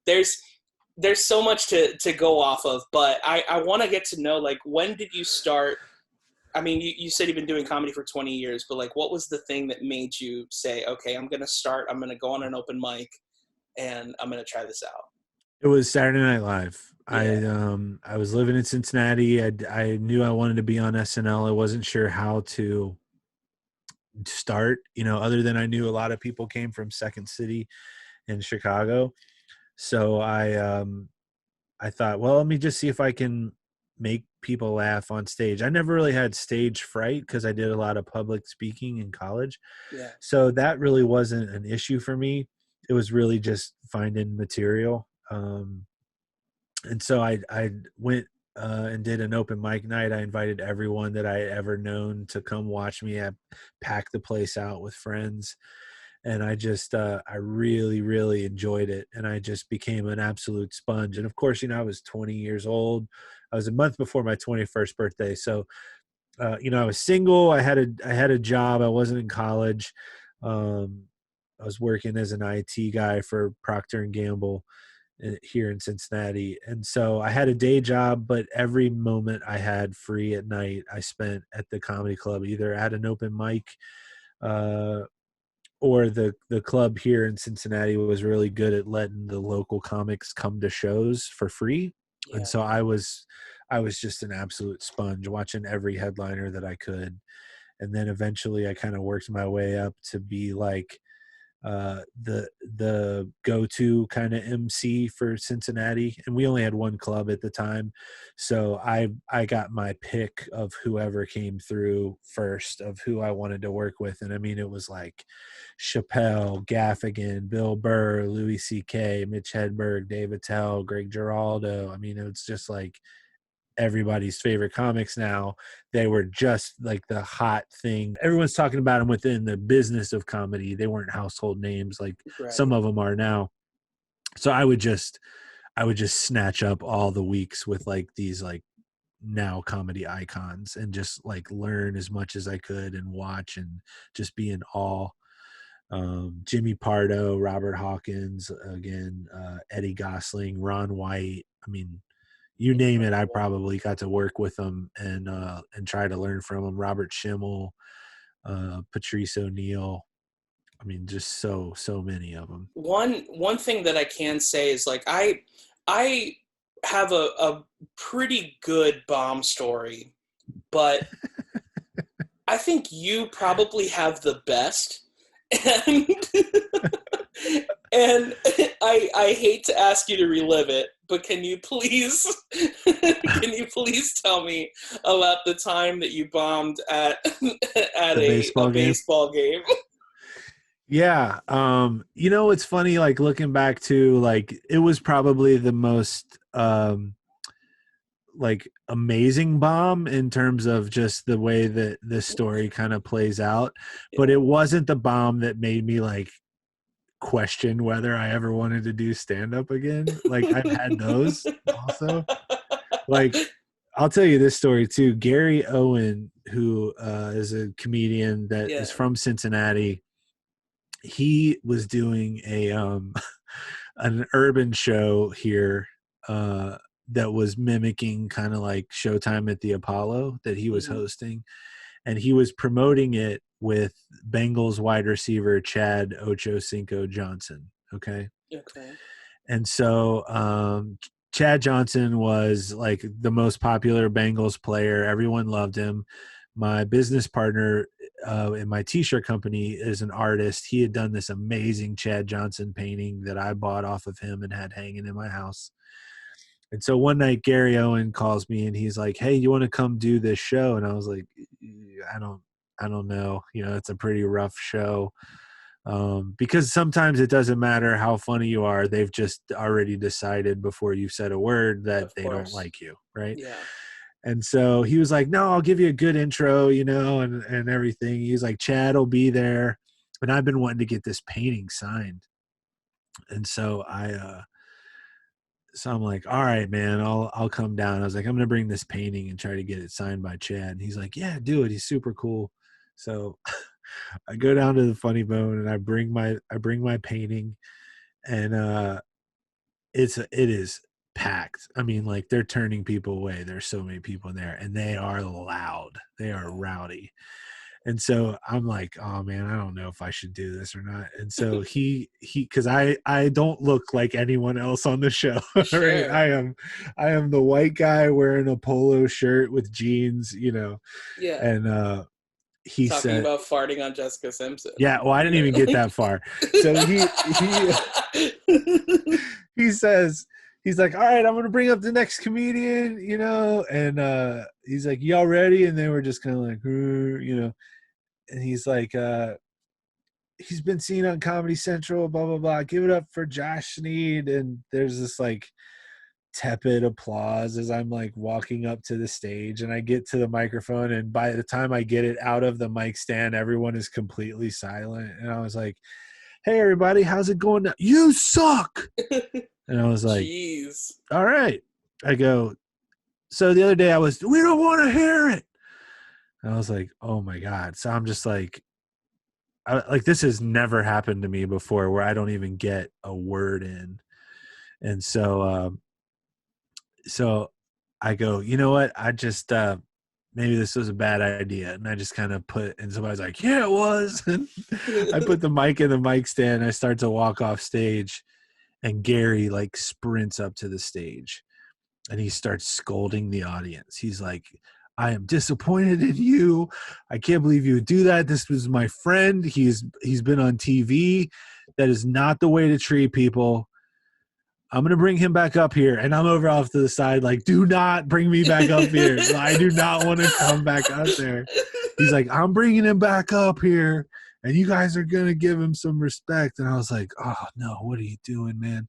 There's there's so much to go off of, but I want to get to know, like, when did you start? I mean, you said you've been doing comedy for 20 years, but like, what was the thing that made you say, okay, I'm going to start, I'm going to go on an open mic and I'm going to try this out? It was Saturday Night Live. Yeah. I was living in Cincinnati. I knew I wanted to be on SNL. I wasn't sure how to start, you know, other than I knew a lot of people came from Second City in Chicago. So I thought, well, let me just see if I can make people laugh on stage. I never really had stage fright because I did a lot of public speaking in college. Yeah. So that really wasn't an issue for me. It was really just finding material. And so I went and did an open mic night. I invited everyone that I ever known to come watch me. I packed the place out with friends, and I just I really, really enjoyed it, and I just became an absolute sponge. And of course, I was 20 years old. I was a month before my 21st birthday, so I was single. I had a job. I wasn't in college. I was working as an IT guy for Procter and Gamble here in Cincinnati. And so I had a day job, but every moment I had free at night, I spent at the comedy club, either at an open mic, or the club here in Cincinnati was really good at letting the local comics come to shows for free. Yeah. And so I was just an absolute sponge, watching every headliner that I could. And then eventually I kind of worked my way up to be like the go-to kind of MC for Cincinnati, and we only had one club at the time, so I got my pick of whoever came through first of who I wanted to work with. And I mean, it was like Chappelle, Gaffigan, Bill Burr, Louis C.K., Mitch Hedberg, Dave Attell, Greg Giraldo. I mean, it was just like everybody's favorite comics now. They were just like the hot thing. Everyone's talking about them within the business of comedy. They weren't household names like some of them are now. So I would just snatch up all the weeks with like these like now comedy icons and just like learn as much as I could and watch and just be in awe. Jimmy Pardo, Robert Hawkins, again, Eddie Gosling, Ron White. I mean, you name it, I probably got to work with them and try to learn from them. Robert Schimmel, Patrice O'Neill. I mean, just so many of them. One thing that I can say is like I have a pretty good bomb story, but I think you probably have the best. And I hate to ask you to relive it, but can you please tell me about the time that you bombed at a baseball game? Yeah. It's funny, like looking back to like, it was probably the most like amazing bomb in terms of just the way that this story kind of plays out, but it wasn't the bomb that made me like question whether I ever wanted to do stand-up again. Like I've had those also. Like I'll tell you this story too. Gary Owen, who is a comedian that is from Cincinnati, he was doing a an urban show here that was mimicking kind of like Showtime at the Apollo that he was hosting, and he was promoting it with Bengals wide receiver Chad Ochocinco Johnson. Okay. And so Chad Johnson was like the most popular Bengals player. Everyone loved him. My business partner in my t-shirt company is an artist. He had done this amazing Chad Johnson painting that I bought off of him and had hanging in my house. And so one night Gary Owen calls me and he's like, "Hey, you want to come do this show?" And I was like, I don't know. It's a pretty rough show. Because sometimes it doesn't matter how funny you are. They've just already decided before you've said a word that they don't like you. Right. Yeah. And so he was like, "No, I'll give you a good intro, and everything." He's like, "Chad will be there." And I've been wanting to get this painting signed. And so I'm like, "All right, man, I'll come down." I was like, "I'm going to bring this painting and try to get it signed by Chad." And he's like, "Yeah, do it. He's super cool." So I go down to the Funny Bone and I bring my painting, and it is packed. I mean, like they're turning people away. There's so many people in there and they are loud. They are rowdy. And so I'm like, "Oh man, I don't know if I should do this or not." And so he cause I don't look like anyone else on the show. Sure. Right? I am the white guy wearing a polo shirt with jeans, Yeah. and he talking said about farting on Jessica Simpson. Yeah, well, I didn't even get that far. So he says, he's like, "All right, I'm gonna bring up the next comedian," and he's like, "Y'all ready?" And they were just kind of like, and he's like, "He's been seen on Comedy Central, blah blah blah. Give it up for Josh Sneed." And there's this like tepid applause as I'm like walking up to the stage, and I get to the microphone, and by the time I get it out of the mic stand, everyone is completely silent. And I was like, hey everybody, how's it going now? You suck. And I was like, jeez. all right. I go, so the other day we don't want to hear it. And I was like, oh my God. So I'm just like this has never happened to me before, where I don't even get a word in. And so I go, you know what? I just, maybe this was a bad idea. And I just kind of and somebody's like, yeah, it was. And I put the mic in the mic stand. I start to walk off stage, and Gary like sprints up to the stage, and he starts scolding the audience. He's like, I am disappointed in you. I can't believe you would do that. This was my friend. He's been on TV. That is not the way to treat people. I'm going to bring him back up here. And I'm over off to the side, like, do not bring me back up here. I do not want to come back up there. He's like, I'm bringing him back up here, and you guys are going to give him some respect. And I was like, oh, no, what are you doing, man?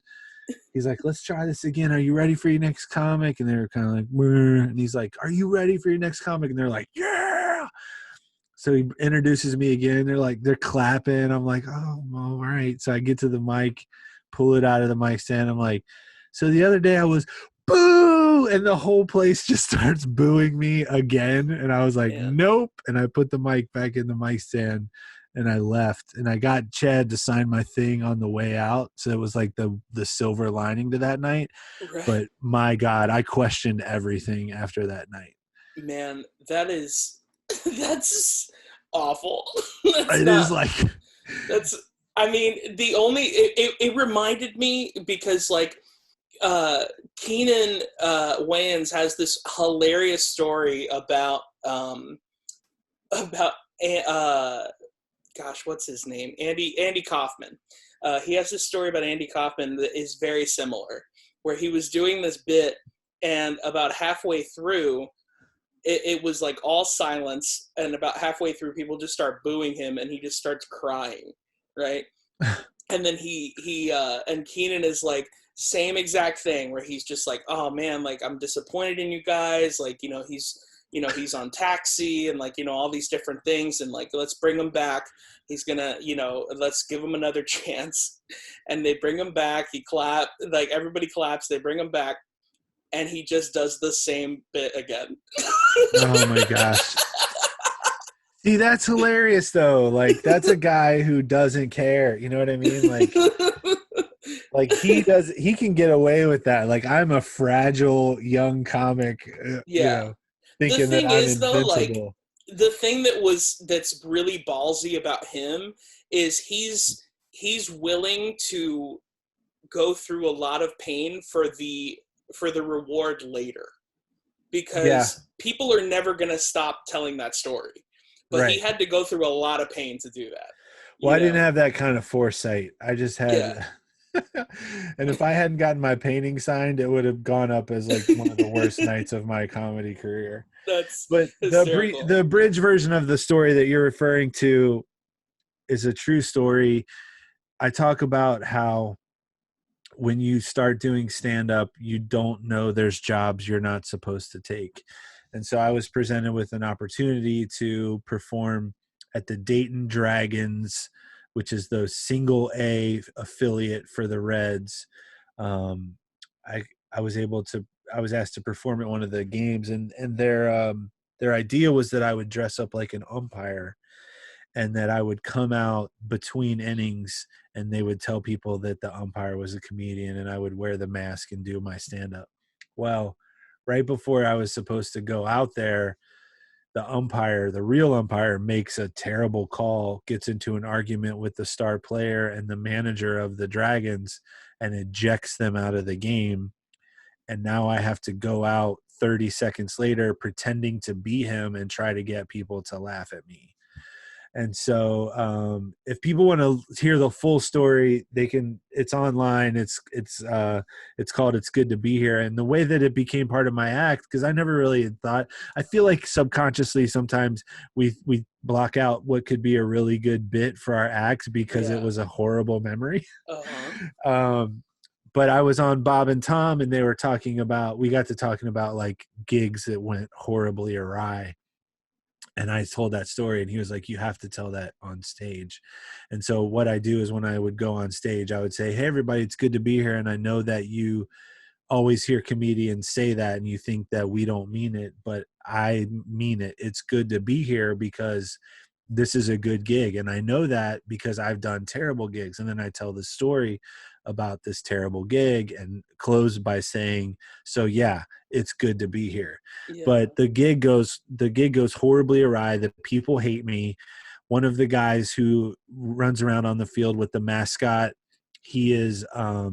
He's like, let's try this again. Are you ready for your next comic? And they were kind of like, Murr. And he's like, are you ready for your next comic? And they're like, yeah. So he introduces me again. They're clapping. I'm like, oh, all right. So I get to the mic, pull it out of the mic stand. I'm like, so the other day I was boo, and the whole place just starts booing me again. And I was like, nope. And I put the mic back in the mic stand, and I left, and I got Chad to sign my thing on the way out. So it was like the silver lining to that night. Right. But my God, I questioned everything after that night. Man, that's awful. I mean, it reminded me, because like Keenan Wayans has this hilarious story about gosh, what's his name? Andy Kaufman. He has this story about Andy Kaufman that is very similar, where he was doing this bit, and about halfway through, it was like all silence, and about halfway through, people just start booing him, and he just starts crying, right? And then and Keenan is like, same exact thing, where he's just like, oh man, like, I'm disappointed in you guys, like, he's on Taxi, and like, all these different things, and like, let's bring him back. He's gonna, let's give him another chance. And they bring him back. He clap, like everybody claps. They bring him back, and he just does the same bit again. Oh my gosh. See, that's hilarious though. Like, that's a guy who doesn't care. You know what I mean? Like he can get away with that. Like, I'm a fragile young comic. Thinking that I'm invincible. The thing that's really ballsy about him is he's willing to go through a lot of pain for the reward later, because people are never going to stop telling that story. But he had to go through a lot of pain to do that. Well, I didn't have that kind of foresight. I just had and if I hadn't gotten my painting signed, it would have gone up as like one of the worst nights of my comedy career. But the abridged version of the story that you're referring to is a true story. I talk about how when you start doing stand-up, you don't know there's jobs you're not supposed to take. And so I was presented with an opportunity to perform at the Dayton Dragons, which is the single A affiliate for the Reds. I was asked to perform at one of the games, and their idea was that I would dress up like an umpire, and that I would come out between innings, and they would tell people that the umpire was a comedian, and I would wear the mask and do my stand-up. Well, right before I was supposed to go out there, the real umpire, makes a terrible call, gets into an argument with the star player and the manager of the Dragons, and ejects them out of the game. And now I have to go out 30 seconds later pretending to be him and try to get people to laugh at me. And so if people want to hear the full story, it's online. It's called It's Good to Be Here. And the way that it became part of my act, because I never really had thought, I feel like subconsciously sometimes we block out what could be a really good bit for our acts because it was a horrible memory. Uh-huh. but I was on Bob and Tom, and we got to talking about like gigs that went horribly awry. And I told that story, and he was like, you have to tell that on stage. And so what I do is when I would go on stage, I would say, hey, everybody, it's good to be here. And I know that you always hear comedians say that and you think that we don't mean it, but I mean it. It's good to be here because this is a good gig. And I know that because I've done terrible gigs. And then I tell the story about this terrible gig and close by saying, so yeah, it's good to be here. Yeah. But the gig goes horribly awry. The people hate me. One of the guys who runs around on the field with the mascot, he is a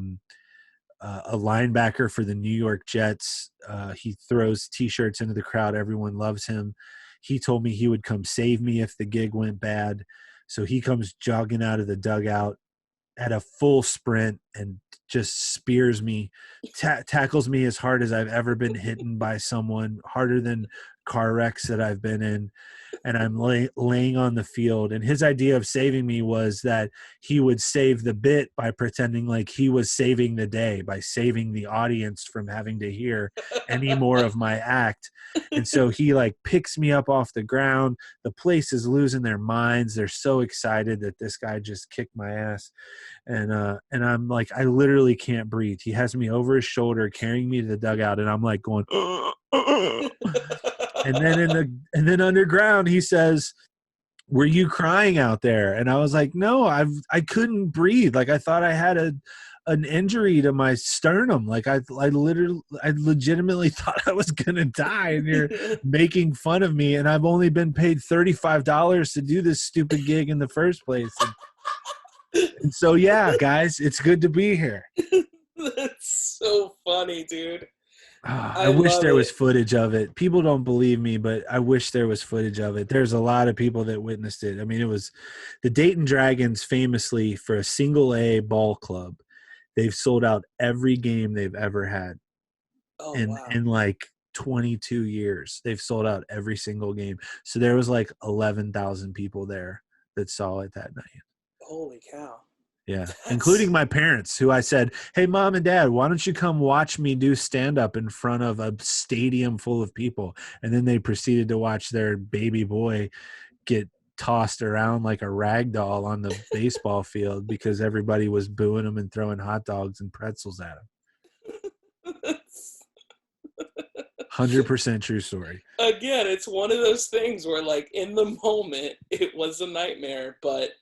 linebacker for the New York Jets. He throws T-shirts into the crowd. Everyone loves him. He told me he would come save me if the gig went bad. So he comes jogging out of the dugout at a full sprint and just spears me, tackles me as hard as I've ever been hit by someone, harder than car wrecks that I've been in. And I'm laying on the field. And his idea of saving me was that he would save the bit by pretending like he was saving the day, by saving the audience from having to hear any more of my act. And so he like picks me up off the ground. The place is losing their minds. They're so excited that this guy just kicked my ass. And I'm like, I literally can't breathe. He has me over his shoulder, carrying me to the dugout. And I'm like going, And then underground, he says, were you crying out there? And I was like, no, I couldn't breathe. Like I thought I had an injury to my sternum. Like I legitimately thought I was going to die, and you're making fun of me. And I've only been paid $35 to do this stupid gig in the first place. And so, yeah, guys, it's good to be here. That's so funny, dude. I wish there was footage of it. People don't believe me, but I wish there was footage of it. There's a lot of people that witnessed it. I mean, it was the Dayton Dragons, famously for a single A ball club. They've sold out every game they've ever had. In like 22 years. They've sold out every single game. So there was like 11,000 people there that saw it that night. Holy cow. Yeah, including my parents, who I said, hey, Mom and Dad, why don't you come watch me do stand-up in front of a stadium full of people? And then they proceeded to watch their baby boy get tossed around like a rag doll on the baseball field because everybody was booing him and throwing hot dogs and pretzels at him. 100% true story. Again, it's one of those things where, like, in the moment, it was a nightmare, but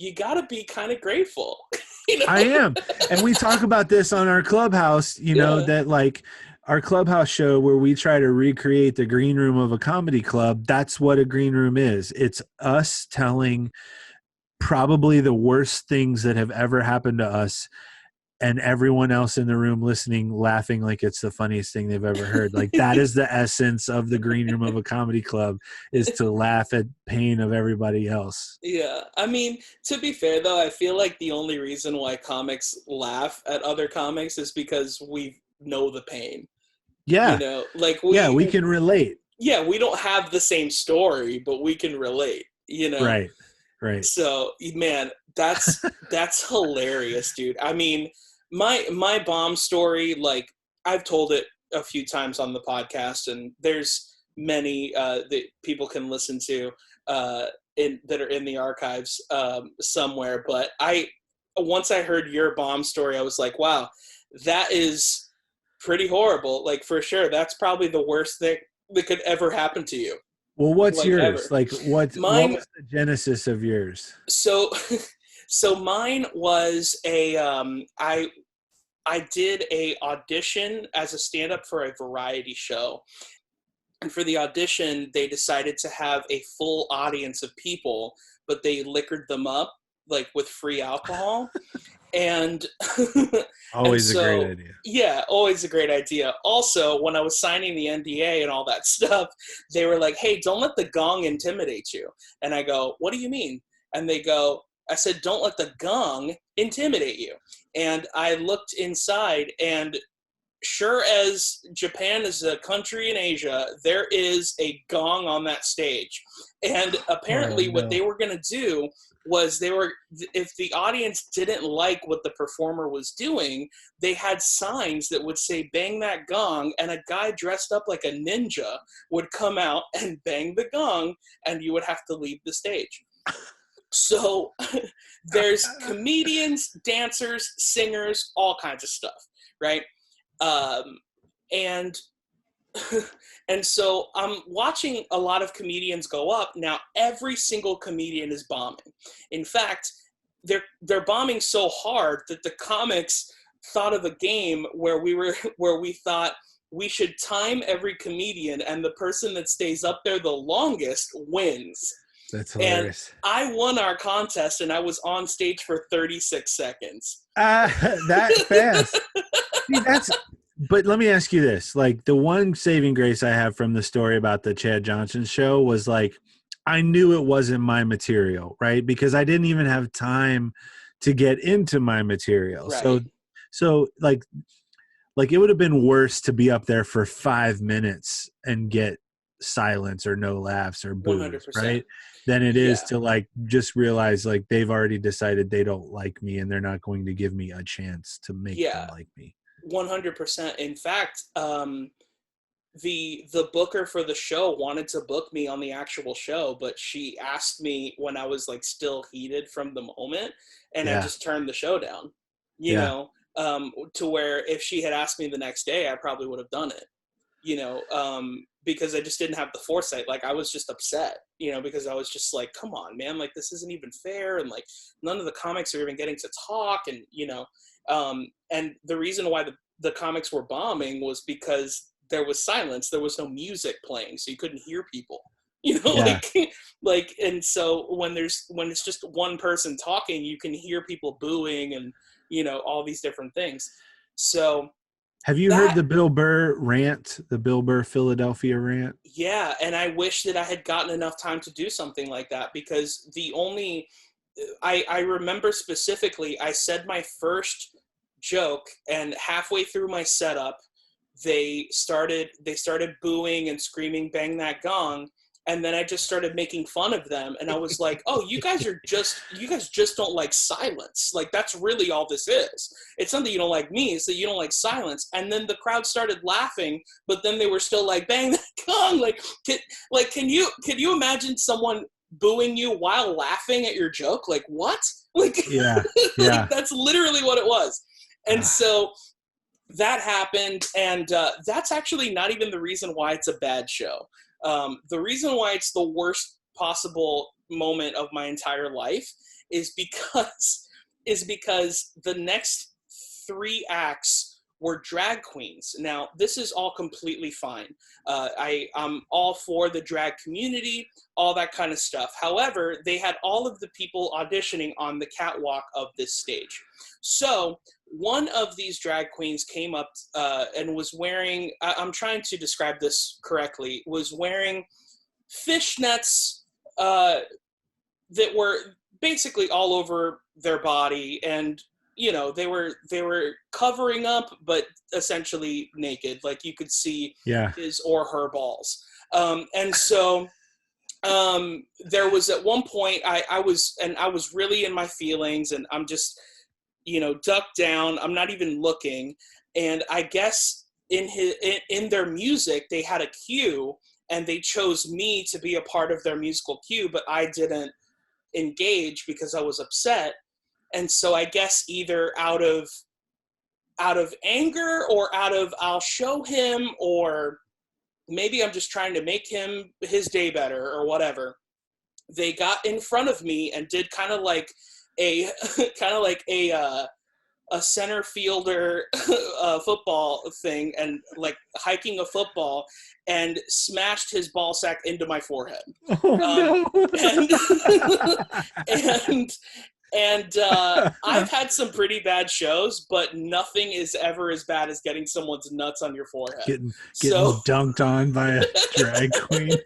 you got to be kind of grateful. You know? I am. And we talk about this on our Clubhouse, you know, that like our Clubhouse show where we try to recreate the green room of a comedy club. That's what a green room is. It's us telling probably the worst things that have ever happened to us, and everyone else in the room listening, laughing like it's the funniest thing they've ever heard. Like that is the essence of the green room of a comedy club, is to laugh at pain of everybody else. Yeah. I mean, to be fair though, I feel like the only reason why comics laugh at other comics is because we know the pain. Yeah. You know, like we can relate. Yeah. We don't have the same story, but we can relate, you know? Right. So man, that's hilarious, dude. I mean, my bomb story, like I've told it a few times on the podcast, and there's many that people can listen to that are in the archives somewhere. But once I heard your bomb story, I was like, wow, that is pretty horrible. Like for sure, that's probably the worst thing that could ever happen to you. Well, what's yours? Ever. Like what was the genesis of yours? So mine was I did a audition as a stand-up for a variety show. And for the audition, they decided to have a full audience of people, but they liquored them up like with free alcohol. And always a great idea. Yeah, always a great idea. Also, when I was signing the NDA and all that stuff, they were like, hey, don't let the gong intimidate you. And I go, what do you mean? And they go, I said, don't let the gong intimidate you. And I looked inside, and sure as Japan is a country in Asia, there is a gong on that stage. And apparently what they were going to do was if the audience didn't like what the performer was doing, they had signs that would say, bang that gong, and a guy dressed up like a ninja would come out and bang the gong, and you would have to leave the stage. So there's comedians, dancers, singers, all kinds of stuff, right? And so I'm watching a lot of comedians go up. Now, every single comedian is bombing. In fact, they're bombing so hard that the comics thought of a game where we thought we should time every comedian, and the person that stays up there the longest wins. That's hilarious. And I won our contest, and I was on stage for 36 seconds. That fast. See, but let me ask you this. Like, the one saving grace I have from the story about the Chad Johnson show was, like, I knew it wasn't my material, right? Because I didn't even have time to get into my material. Right. So like it would have been worse to be up there for 5 minutes and get silence or no laughs or boos, 100%. right? Than it is to, like, just realize, like, they've already decided they don't like me and they're not going to give me a chance to make them like me. 100%. In fact, the booker for the show wanted to book me on the actual show, but she asked me when I was, like, still heated from the moment, and I just turned the show down, you know, to where if she had asked me the next day, I probably would have done it, you know, because I just didn't have the foresight. Like, I was just upset, you know, because I was just like, come on, man, like, this isn't even fair, and, like, none of the comics are even getting to talk, and, you know, and the reason why the comics were bombing was because there was silence. There was no music playing, so you couldn't hear people, you know, like, and so when it's just one person talking, you can hear people booing and, you know, all these different things. So have you heard the Bill Burr rant, the Bill Burr Philadelphia rant? Yeah. And I wish that I had gotten enough time to do something like that, because I remember specifically, I said my first joke, and halfway through my setup, they started booing and screaming, bang that gong. And then I just started making fun of them. And I was like, oh, you guys just don't like silence. Like, that's really all this is. It's not that you don't like me, it's that you don't like silence. And then the crowd started laughing, but then they were still like, bang that gong. Can you imagine someone booing you while laughing at your joke? Like, what? Like, yeah. Like, that's literally what it was. And so that happened, and that's actually not even the reason why it's a bad show. The reason why it's the worst possible moment of my entire life is because the next 3 acts were drag queens. Now, this is all completely fine. I'm all for the drag community, all that kind of stuff. However, they had all of the people auditioning on the catwalk of this stage. So one of these drag queens came up and was wearing, I'm trying to describe this correctly, was wearing fishnets that were basically all over their body, and, you know, they were covering up, but essentially naked. Like, you could see his or her balls. And so there was at one point I was really in my feelings, and I'm just, you know, ducked down. I'm not even looking. And I guess in their music, they had a cue, and they chose me to be a part of their musical cue, but I didn't engage because I was upset. And so I guess either out of anger or out of I'll show him, or maybe I'm just trying to make his day better or whatever, they got in front of me and did kind of like a center fielder football thing, and like hiking a football, and smashed his ball sack into my forehead. Oh, no. And I've had some pretty bad shows, but nothing is ever as bad as getting someone's nuts on your forehead. Getting dunked on by a drag queen.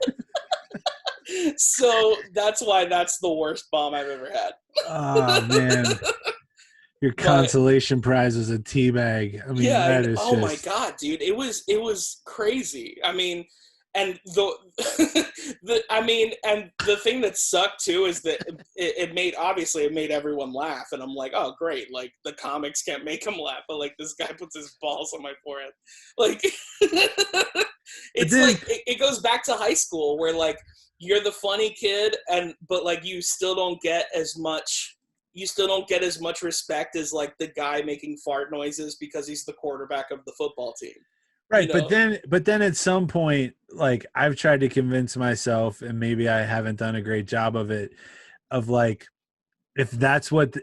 So that's why that's the worst bomb I've ever had. Oh, man. Your But consolation prize was a tea bag. I mean, yeah, that is oh my just god, dude, it was crazy. I mean, and and the thing that sucked too is that it made, obviously it made everyone laugh, and I'm like, oh great, like the comics can't make him laugh, but like this guy puts his balls on my forehead, like but it's then like it goes back to high school where like you're the funny kid, and but like you still don't get as much respect as like the guy making fart noises because he's the quarterback of the football team. You right, but know? then at some point, like I've tried to convince myself, and maybe I haven't done a great job of it, of like if that's what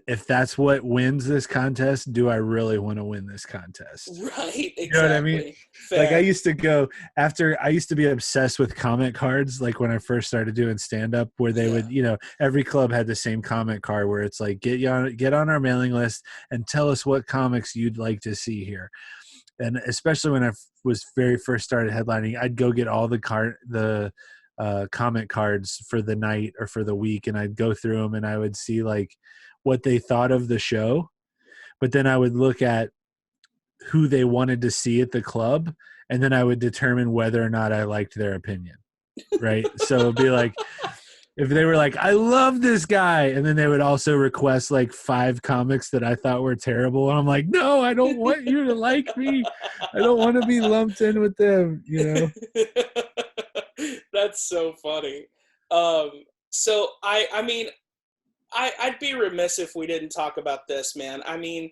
wins this contest, do I really want to win this contest? Right, You know what I mean? exactly. Like Fair. I used to be obsessed with comment cards, like when I first started doing stand up, where they Yeah. would, every club had the same comment card where it's like, get on our mailing list and tell us what comics you'd like to see here. And especially when I was very first started headlining, I'd go get all the comment cards for the night or for the week, and I'd go through them and I would see like what they thought of the show, but then I would look at who they wanted to see at the club, and then I would determine whether or not I liked their opinion. Right. So it'd be like, if they were like, I love this guy, and then they would also request like 5 comics that I thought were terrible, and I'm like, no, I don't want you to like me. I don't want to be lumped in with them, That's so funny. Um, so I mean, I'd be remiss if we didn't talk about this, man. I mean,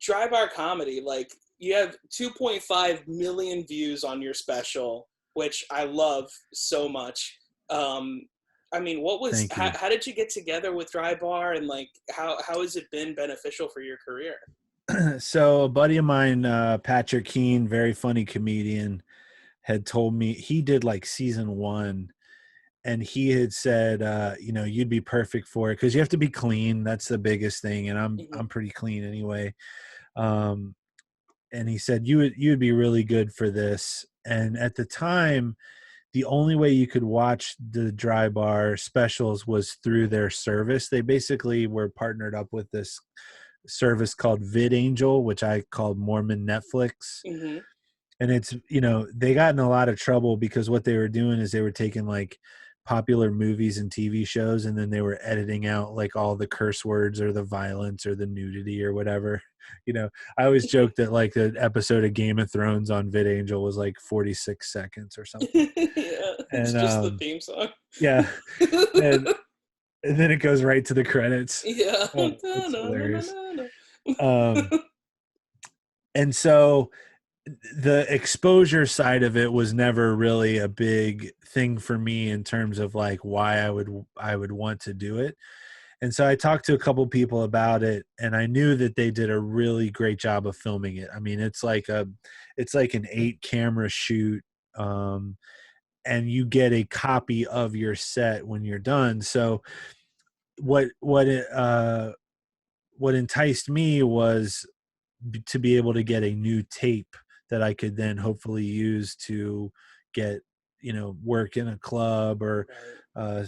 Dry Bar Comedy, like you have 2.5 million views on your special, which I love so much. Um, I mean, Thank you. how did you get together with Dry Bar, and like how has it been beneficial for your career? So a buddy of mine, Patrick Keene, very funny comedian, had told me he did like season 1, and he had said, you'd be perfect for it because you have to be clean. That's the biggest thing, and Hmm. I'm pretty clean anyway. Um, and he said you would be really good for this. And at the time, the only way you could watch the Dry Bar specials was through their service. They basically were partnered up with this service called VidAngel, which I called Mormon Netflix. Hmm. And it's, they got in a lot of trouble because what they were doing is they were taking like popular movies and TV shows, and then they were editing out like all the curse words or the violence or the nudity or whatever. I always joke that like the episode of Game of Thrones on VidAngel was like 46 seconds or something. Yeah, it's And just the theme song. yeah, and and then it goes right to the credits. Yeah. Oh, No, that's no, no, no, hilarious. no, Um, no. and so the exposure side of it was never really a big thing for me in terms of like why I would want to do it. And so I talked to a couple people about it, and I knew that they did a really great job of filming it. I mean, it's like an 8 camera shoot, and you get a copy of your set when you're done. So what enticed me was to be able to get a new tape that I could then hopefully use to get, work in a club, or, Right.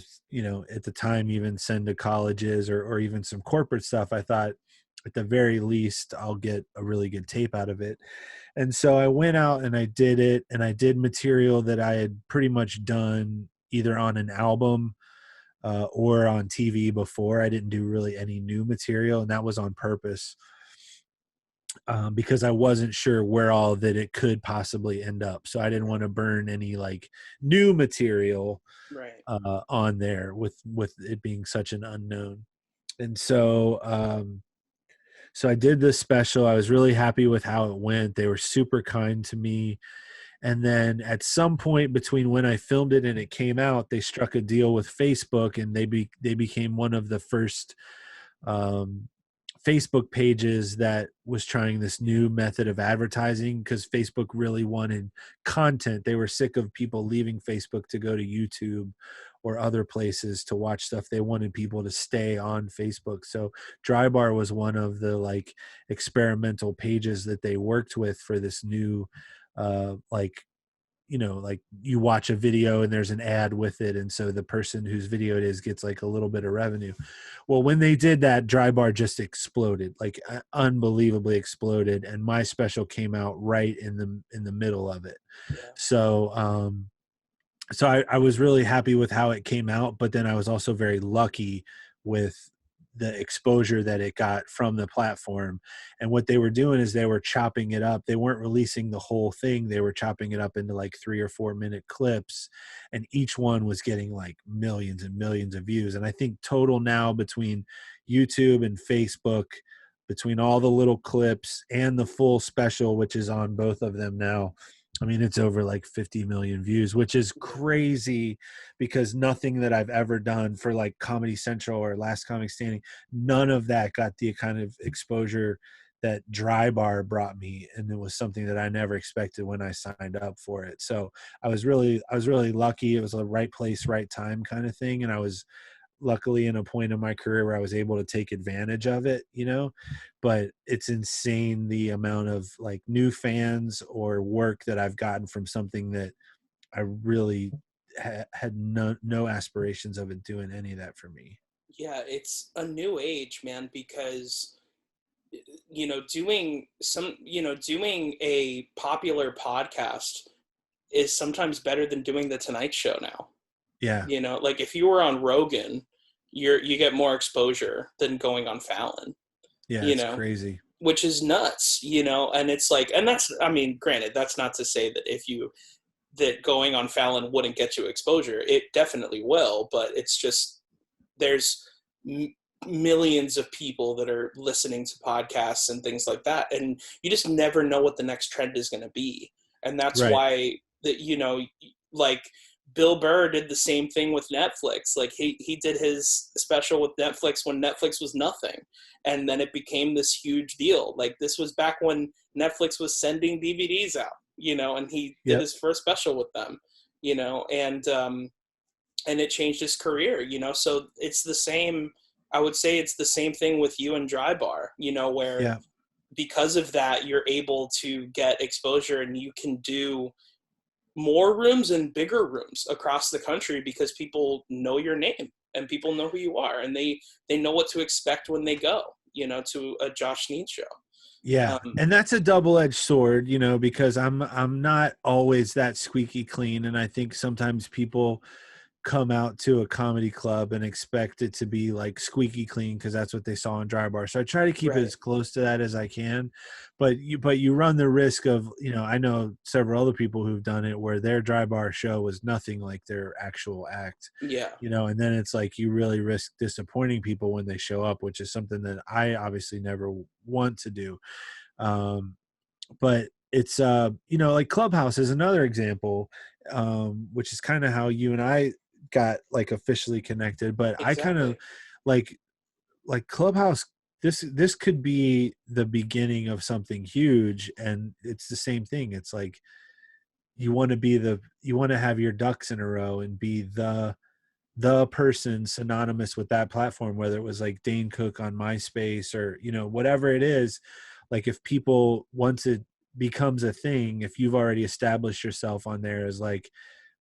at the time even send to colleges, or even some corporate stuff. I thought at the very least I'll get a really good tape out of it. And so I went out and I did it, and I did material that I had pretty much done either on an album, or on TV before. I didn't do really any new material, and that was on purpose, because I wasn't sure where all that it could possibly end up. So I didn't want to burn any like new material, Right. on there with it being such an unknown. And so I did this special. I was really happy with how it went. They were super kind to me. And then at some point between when I filmed it and it came out, they struck a deal with Facebook, and they became one of the first, um, Facebook pages that was trying this new method of advertising, because Facebook really wanted content. They were sick of people leaving Facebook to go to YouTube or other places to watch stuff. They wanted people to stay on Facebook. So Dry Bar was one of the like experimental pages that they worked with for this new, like like you watch a video and there's an ad with it, and so the person whose video it is gets like a little bit of revenue. Well, when they did that, Dry Bar just exploded, like unbelievably exploded, and my special came out right in the middle of it. Yeah. So I was really happy with how it came out, but then I was also very lucky with the exposure that it got from the platform. And what they were doing is they were chopping it up. They weren't releasing the whole thing. They were chopping it up into like 3 or 4 minute clips, and each one was getting like millions and millions of views. And I think total now between YouTube and Facebook, between all the little clips and the full special, which is on both of them now, I mean, it's over like 50 million views, which is crazy, because nothing that I've ever done for like Comedy Central or Last Comic Standing, none of that got the kind of exposure that Dry Bar brought me. And it was something that I never expected when I signed up for it. So I was really lucky. It was a right place, right time kind of thing. And I was luckily in a point in my career where I was able to take advantage of it, but it's insane the amount of like new fans or work that I've gotten from something that I really had no aspirations of it doing any of that for me. Yeah, it's a new age, man, because doing a popular podcast is sometimes better than doing the Tonight Show now. Yeah. Like if you were on Rogan, you get more exposure than going on Fallon. Yeah, it's crazy. Which is nuts, and it's like, and that's, I mean, granted, that's not to say that going on Fallon wouldn't get you exposure. It definitely will, but it's just, there's millions of people that are listening to podcasts and things like that, and you just never know what the next trend is going to be. And that's right. why that, like Bill Burr did the same thing with Netflix. Like he did his special with Netflix when Netflix was nothing. And then it became this huge deal. Like this was back when Netflix was sending DVDs out, and he did his first special with them, and it changed his career, so it's the same. I would say it's the same thing with you and Dry Bar, where because of that, you're able to get exposure and you can do more rooms and bigger rooms across the country because people know your name and people know who you are, and they know what to expect when they go, to a Josh Sneed show. Yeah. And that's a double-edged sword, because I'm not always that squeaky clean. And I think sometimes people come out to a comedy club and expect it to be like squeaky clean because that's what they saw in Dry Bar. So I try to keep it as close to that as I can, but you run the risk of, I know several other people who've done it where their Dry Bar show was nothing like their actual act. Yeah. And then it's like you really risk disappointing people when they show up, which is something that I obviously never want to do. But it's like Clubhouse is another example, which is kind of how you and I got like officially connected. But exactly. I kind of like Clubhouse, this could be the beginning of something huge, and it's the same thing. It's like you want to have your ducks in a row and be the person synonymous with that platform, whether it was like Dane Cook on MySpace or whatever it is. Like if people, once it becomes a thing, if you've already established yourself on there as like,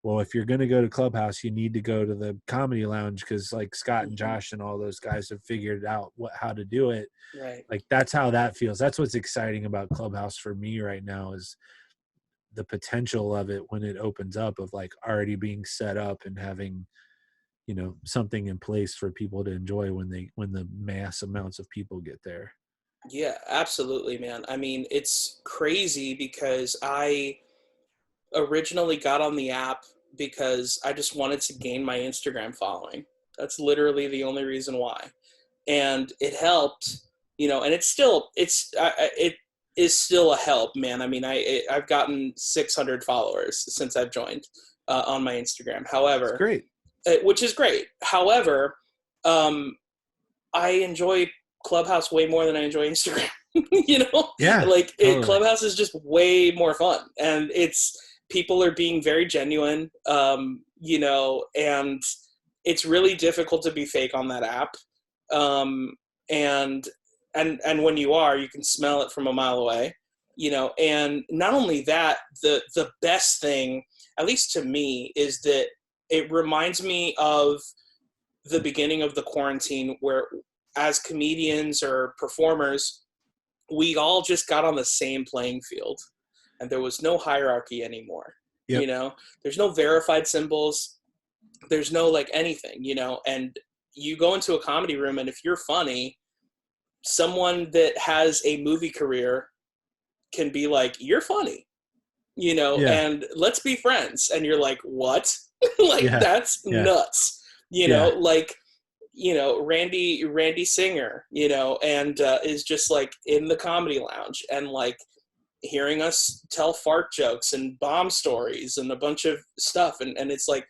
well, if you're going to go to Clubhouse, you need to go to the Comedy Lounge because like Scott and Josh and all those guys have figured out how to do it. Right. Like that's how that feels. That's what's exciting about Clubhouse for me right now, is the potential of it when it opens up, of like already being set up and having, something in place for people to enjoy when the mass amounts of people get there. Yeah, absolutely, man. I mean, it's crazy because I originally got on the app because I just wanted to gain my Instagram following. That's literally the only reason why. And it helped, and it is still a help, man. I mean, I've gotten 600 followers since I've joined on my Instagram. However, that's great. Which is great. However, I enjoy Clubhouse way more than I enjoy Instagram. Yeah, like totally. Clubhouse is just way more fun, and people are being very genuine, and it's really difficult to be fake on that app. And when you are, you can smell it from a mile away. you know, and not only that, the best thing, at least to me, is that it reminds me of the beginning of the quarantine where as comedians or performers, we all just got on the same playing field and there was no hierarchy anymore. Yep. You know, there's no verified symbols. There's no like anything, you know, and you go into a comedy room and if you're funny, someone that has a movie career can be like, you're funny, you know, Yeah. and let's be friends. And you're like, what? Like, Yeah. that's Yeah. nuts. You know, like, you know, Randy Singer, you know, and is just like in the comedy lounge and like hearing us tell fart jokes and bomb stories and a bunch of stuff. And it's like,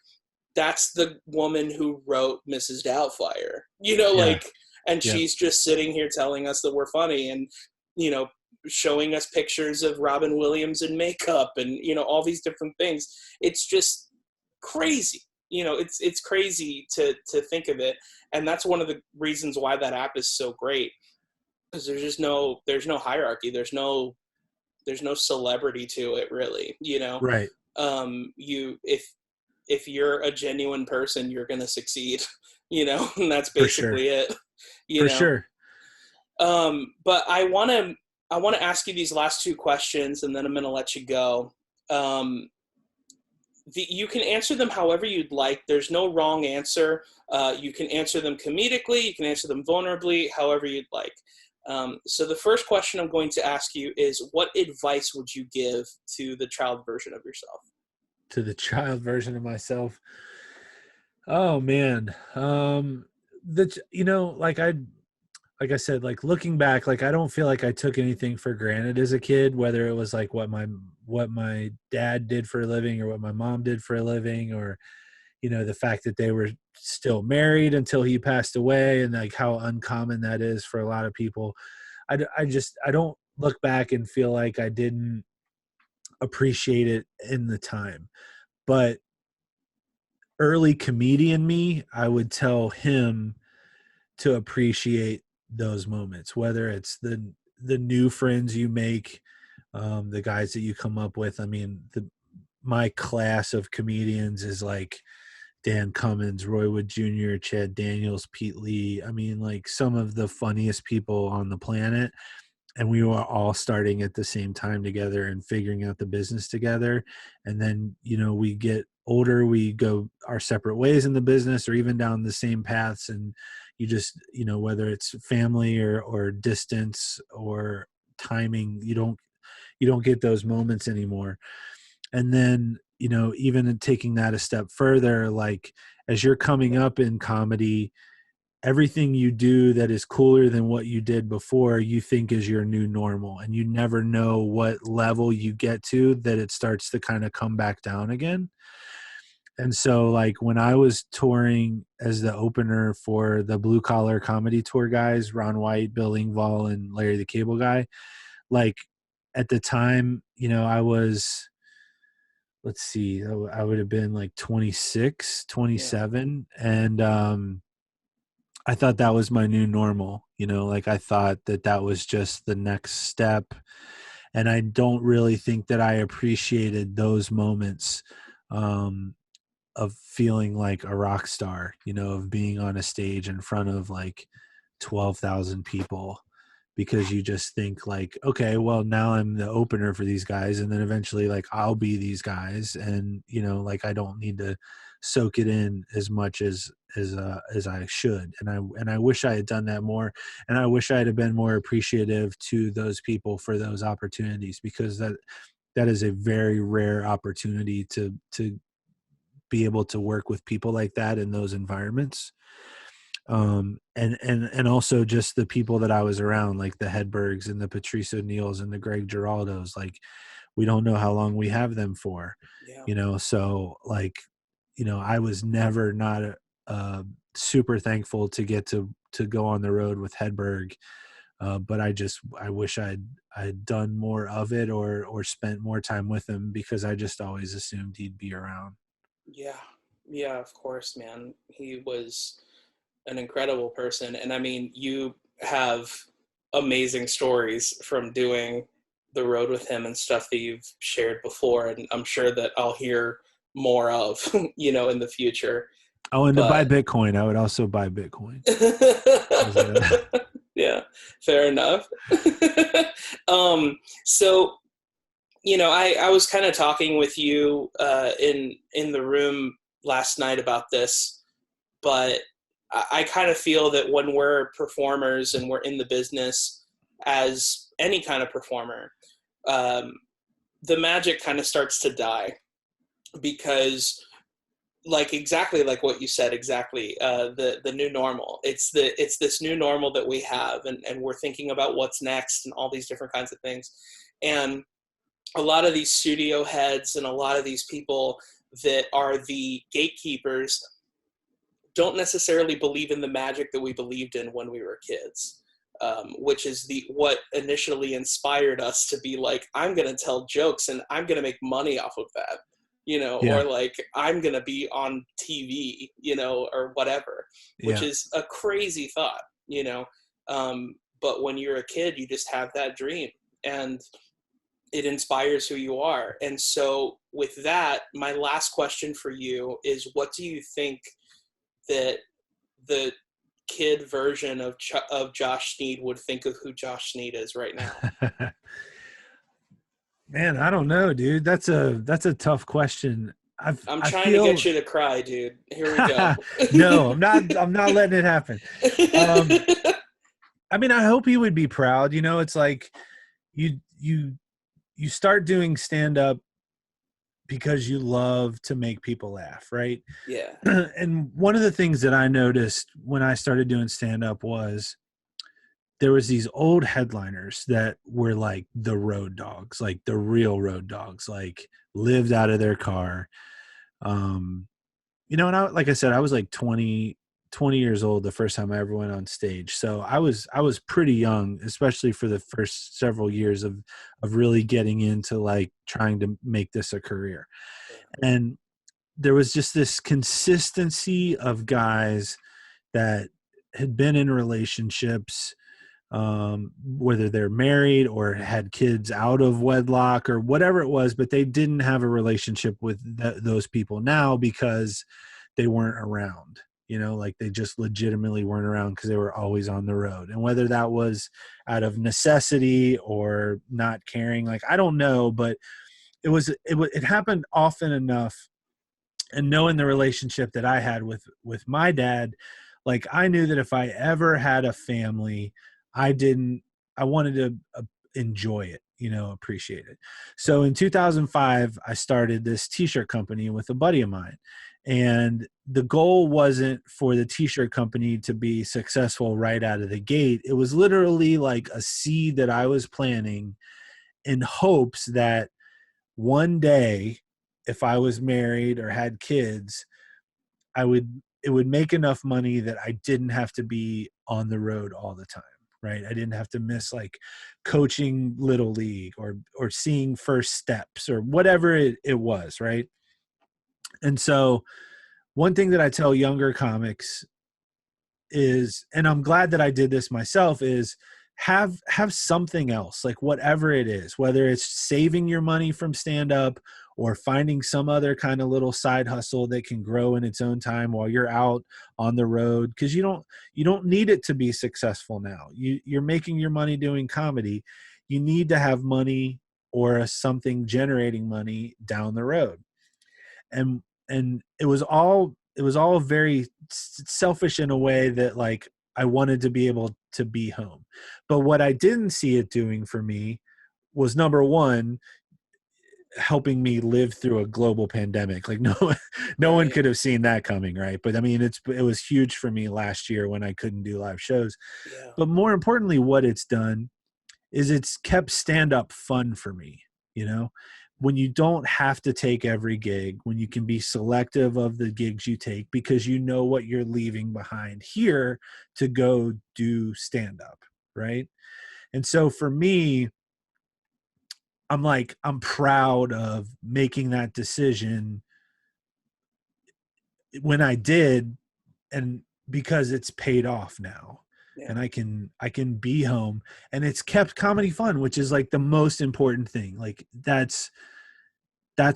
that's the woman who wrote Mrs. Doubtfire, you know, like, and she's just sitting here telling us that we're funny and, you know, showing us pictures of Robin Williams in makeup and, you know, all these different things. It's just crazy. You know, it's crazy to think of it. And that's one of the reasons why that app is so great, because there's no hierarchy. There's no celebrity to it, really, you know? Right. If you're a genuine person, you're going to succeed, you know, and that's basically it, you know? Sure. But I want to ask you these last two questions and then I'm going to let you go. You can answer them however you'd like. There's no wrong answer. You can answer them comedically. You can answer them vulnerably, however you'd like. So the first question I'm going to ask you is, what advice would you give to the child version of yourself? To the child version of myself? Oh man. You know, like I said, like looking back, like I don't feel like I took anything for granted as a kid, whether it was like what my dad did for a living or what my mom did for a living, or, you know, the fact that they were still married until he passed away, and like how uncommon that is for a lot of people. I don't look back and feel like I didn't appreciate it in the time. But early comedian me, I would tell him to appreciate those moments, whether it's the new friends you make, the guys that you come up with. I mean, my class of comedians is like Dan Cummins, Roy Wood Jr., Chad Daniels, Pete Lee. I mean, like some of the funniest people on the planet. And we were all starting at the same time together and figuring out the business together. And then, you know, we get older, we go our separate ways in the business or even down the same paths. And you just, you know, whether it's family or distance or timing, you don't get those moments anymore. And then, you know, even in taking that a step further, like as you're coming up in comedy, everything you do that is cooler than what you did before, you think is your new normal. And you never know what level you get to that it starts to kind of come back down again. And so like when I was touring as the opener for the Blue Collar Comedy Tour guys, Ron White, Bill Engvall, and Larry the Cable Guy, like at the time, you know, I was, let's see, I would have been like 26, 27. And, I thought that was my new normal, you know, like I thought that was just the next step. And I don't really think that I appreciated those moments of feeling like a rock star, you know, of being on a stage in front of like 12,000 people, because you just think like, okay, well now I'm the opener for these guys. And then eventually like I'll be these guys. And, you know, like I don't need to soak it in as much as I should. And I wish I had done that more. And I wish I'd have been more appreciative to those people for those opportunities, because that is a very rare opportunity to be able to work with people like that in those environments. And also just the people that I was around, like the Hedbergs and the Patrice O'Neills and the Greg Giraldos, like we don't know how long we have them for, you know? So like, you know, I was never not super thankful to get to go on the road with Hedberg. But I wish I'd done more of it or spent more time with him, because I just always assumed he'd be around. Yeah, of course, man. He was an incredible person. And I mean, you have amazing stories from doing the road with him and stuff that you've shared before, and I'm sure that I'll hear more of, in the future. Oh, and to buy But Bitcoin, I would also buy Bitcoin. yeah, fair enough. So, I was kind of talking with you in the room last night about this, but I kind of feel that when we're performers and we're in the business as any kind of performer, the magic kind of starts to die, because exactly like what you said, exactly, the new normal, it's this new normal that we have, and we're thinking about what's next and all these different kinds of things. And a lot of these studio heads and a lot of these people that are the gatekeepers don't necessarily believe in the magic that we believed in when we were kids, which is what initially inspired us to be like, I'm going to tell jokes and I'm going to make money off of that, Yeah. or like, I'm going to be on TV, or whatever, which Yeah. is a crazy thought, but when you're a kid, you just have that dream and it inspires who you are. And so with that, my last question for you is, what do you think that the kid version of Josh Sneed would think of who Josh Sneed is right now? Man, I don't know, dude. That's a tough question. I'm I trying to feel get you to cry, dude. Here we go. no, I'm not letting it happen. I mean, I hope he would be proud. It's like you start doing stand up because you love to make people laugh, right? Yeah. And one of the things that I noticed when I started doing stand up was there was these old headliners that were like the road dogs, like the real road dogs, like lived out of their car. And like I said, I was like 20 years old the first time I ever went on stage. So I was pretty young, especially for the first several years of really getting into like trying to make this a career. And there was just this consistency of guys that had been in relationships, whether they're married or had kids out of wedlock or whatever it was, but they didn't have a relationship with those people now because they weren't around, like they just legitimately weren't around because they were always on the road. And whether that was out of necessity or not caring, like, I don't know, but it happened often enough. And knowing the relationship that I had with my dad, like, I knew that if I ever had a family, I wanted to enjoy it, appreciate it. So in 2005, I started this t-shirt company with a buddy of mine. And the goal wasn't for the t-shirt company to be successful right out of the gate. It was literally like a seed that I was planting in hopes that one day, if I was married or had kids, it would make enough money that I didn't have to be on the road all the time, right? I didn't have to miss like coaching little league or seeing first steps or whatever it was, right? And so one thing that I tell younger comics is, and I'm glad that I did this myself, is have something else, like whatever it is, whether it's saving your money from stand up or finding some other kind of little side hustle that can grow in its own time while you're out on the road, because you don't need it to be successful now. You're making your money doing comedy. You need to have money or something generating money down the road. And it was all very selfish in a way that, like, I wanted to be able to be home. But what I didn't see it doing for me was, number one, helping me live through a global pandemic. Like, no one could have seen that coming, right? But I mean, it was huge for me last year when I couldn't do live shows. Yeah. But more importantly, what it's done is it's kept stand-up fun for me, when you don't have to take every gig, when you can be selective of the gigs you take because you know what you're leaving behind here to go do stand-up, right? And so for me, I'm proud of making that decision when I did, and because it's paid off now. Yeah. and I can be home, and it's kept comedy fun, which is like the most important thing. Like that's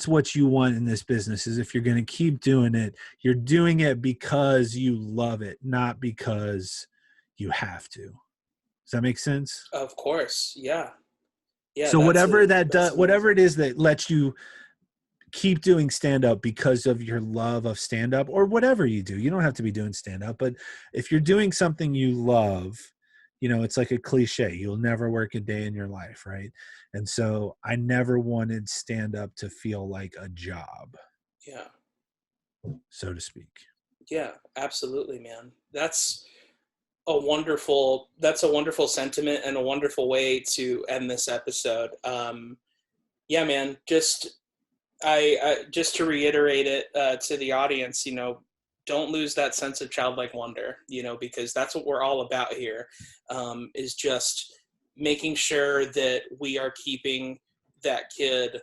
what you want in this business, is if you're going to keep doing it, you're doing it because you love it, not because you have to. Does that make sense? Of course. Yeah. Yeah. So whatever That's whatever it amazing. is that lets you keep doing stand up because of your love of stand up, or whatever you do, you don't have to be doing stand up, but if you're doing something you love, it's like a cliche, you'll never work a day in your life, right? And so I never wanted stand up to feel like a job, Yeah. so to speak. Yeah, absolutely, man. That's a wonderful sentiment and a wonderful way to end this episode. Yeah, man, just to reiterate it to the audience, don't lose that sense of childlike wonder, because that's what we're all about here, is just making sure that we are keeping that kid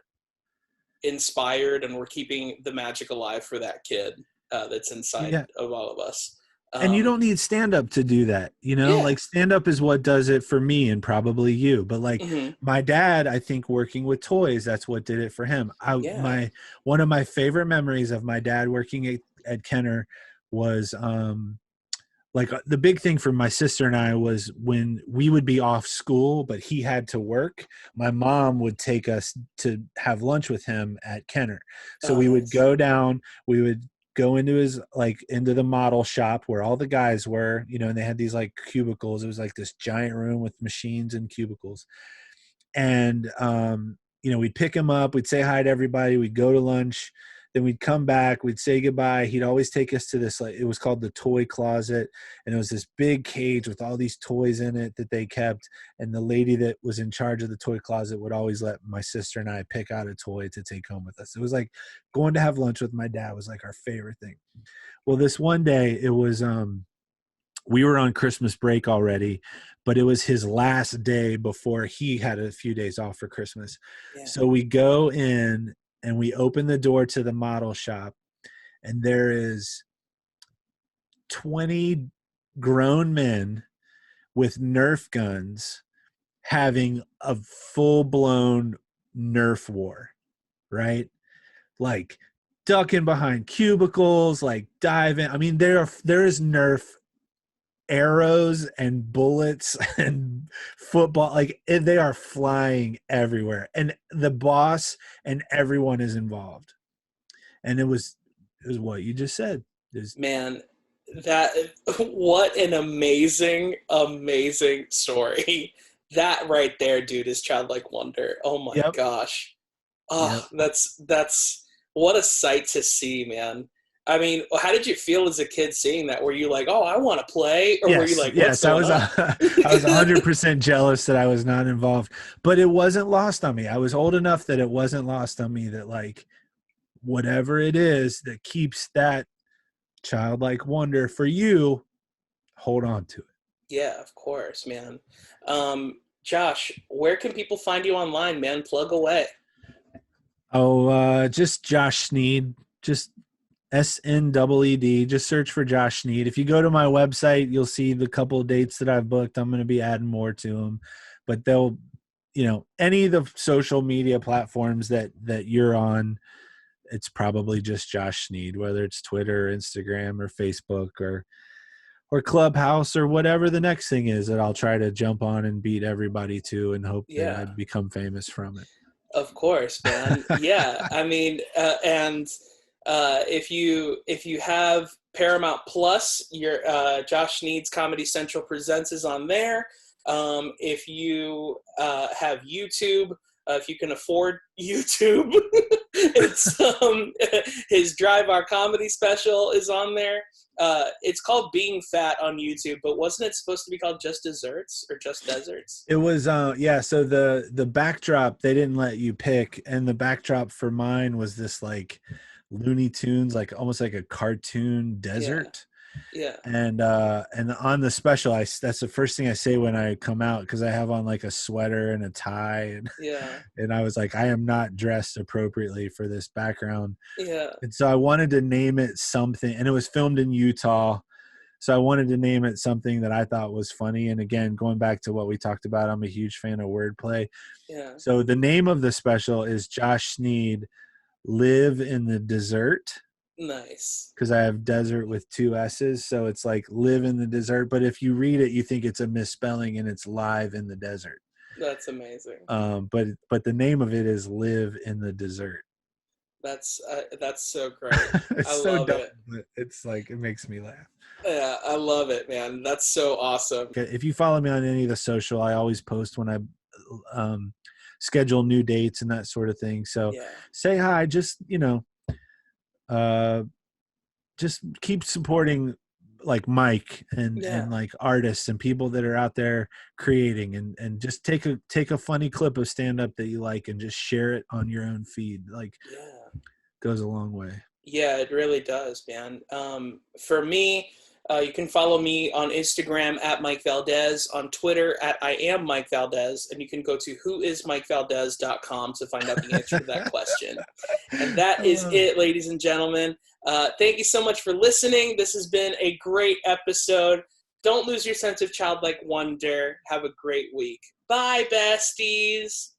inspired and we're keeping the magic alive for that kid that's inside Yeah. of all of us. And you don't need stand up to do that, Yeah. like stand up is what does it for me and probably you. But like Hmm. my dad, I think working with toys, that's what did it for him. Yeah. One of my favorite memories of my dad working at Kenner was like the big thing for my sister and I was when we would be off school, but he had to work. My mom would take us to have lunch with him at Kenner. So Oh, we would nice. go down, we would go into the model shop where all the guys were, and they had these like cubicles. It was like this giant room with machines and cubicles. And we'd pick him up, we'd say hi to everybody, we'd go to lunch, then we'd come back, we'd say goodbye. He'd always take us to this, like, it was called the toy closet, and it was this big cage with all these toys in it that they kept, and the lady that was in charge of the toy closet would always let my sister and I pick out a toy to take home with us. It was like going to have lunch with my dad was like our favorite thing. Well, this one day it was we were on Christmas break already, but it was his last day before he had a few days off for Christmas. Yeah. So we go in and we open the door to the model shop, and there is 20 grown men with Nerf guns having a full-blown Nerf war, right? Like ducking behind cubicles, like diving. I mean, there is Nerf arrows and bullets and football, like they are flying everywhere, and the boss and everyone is involved. And it was what you just said. Man, that what an amazing, amazing story. That right there, dude, is childlike wonder. Oh my Yep. gosh. Oh, Yep. that's what a sight to see, man. I mean, how did you feel as a kid seeing that? Were you like, "Oh, I want to play," or were you like, "What's I going was on?" I was 100% jealous that I was not involved, but it wasn't lost on me. I was old enough that it wasn't lost on me that, like, whatever it is that keeps that childlike wonder for you, hold on to it. Yeah, of course, man. Josh, where can people find you online, man? Plug away. Oh, just Josh Sneed, just SNEED. Just search for Josh Sneed. If you go to my website, you'll see the couple of dates that I've booked. I'm going to be adding more to them, but they'll, any of the social media platforms that you're on, it's probably just Josh Sneed, whether it's Twitter, Instagram, or Facebook, or Clubhouse, or whatever the next thing is that I'll try to jump on and beat everybody to, and hope that I Yeah. become famous from it. Of course, man. Yeah, I mean, and if you have Paramount Plus, your Josh Sneed's Comedy Central Presents is on there. If you have YouTube, if you can afford YouTube, it's his Drive Our Comedy special is on there. It's called Being Fat on YouTube, but wasn't it supposed to be called Just Desserts or Just Deserts? It was yeah, so the backdrop, they didn't let you pick, and the backdrop for mine was this like Looney Tunes, like almost like a cartoon Yeah, desert. yeah, And on the special, that's the first thing I say when I come out, because I have on like a sweater and a tie, and yeah, and I was like, I am not dressed appropriately for this background. yeah, And so I wanted to name it something, and it was filmed in Utah. So I wanted to name it something that I thought was funny. And again, going back to what we talked about, I'm a huge fan of wordplay. Yeah. So the name of the special is Josh Sneed, Live in the Desert. Nice. Because I have desert with 2 S's. So it's like live in the desert. But if you read it, you think it's a misspelling and it's live in the desert. That's amazing. But the name of it is Live in the Desert. That's so great. It's I so love dumb, it. but it's like, it makes me laugh. Yeah, I love it, man. That's so awesome. If you follow me on any of the social, I always post when I schedule new dates and that sort of thing. So say hi, just, just keep supporting like Mike and like artists and people that are out there creating, and just take a funny clip of stand up that you like and just share it on your own feed. Like, goes a long way. Yeah, it really does, man. For me, you can follow me on Instagram at Mike Valdes, on Twitter at I am Mike Valdes, and you can go to whoismikevaldes.com to find out the answer to that question. And that is it, ladies and gentlemen. Thank you so much for listening. This has been a great episode. Don't lose your sense of childlike wonder. Have a great week. Bye, besties.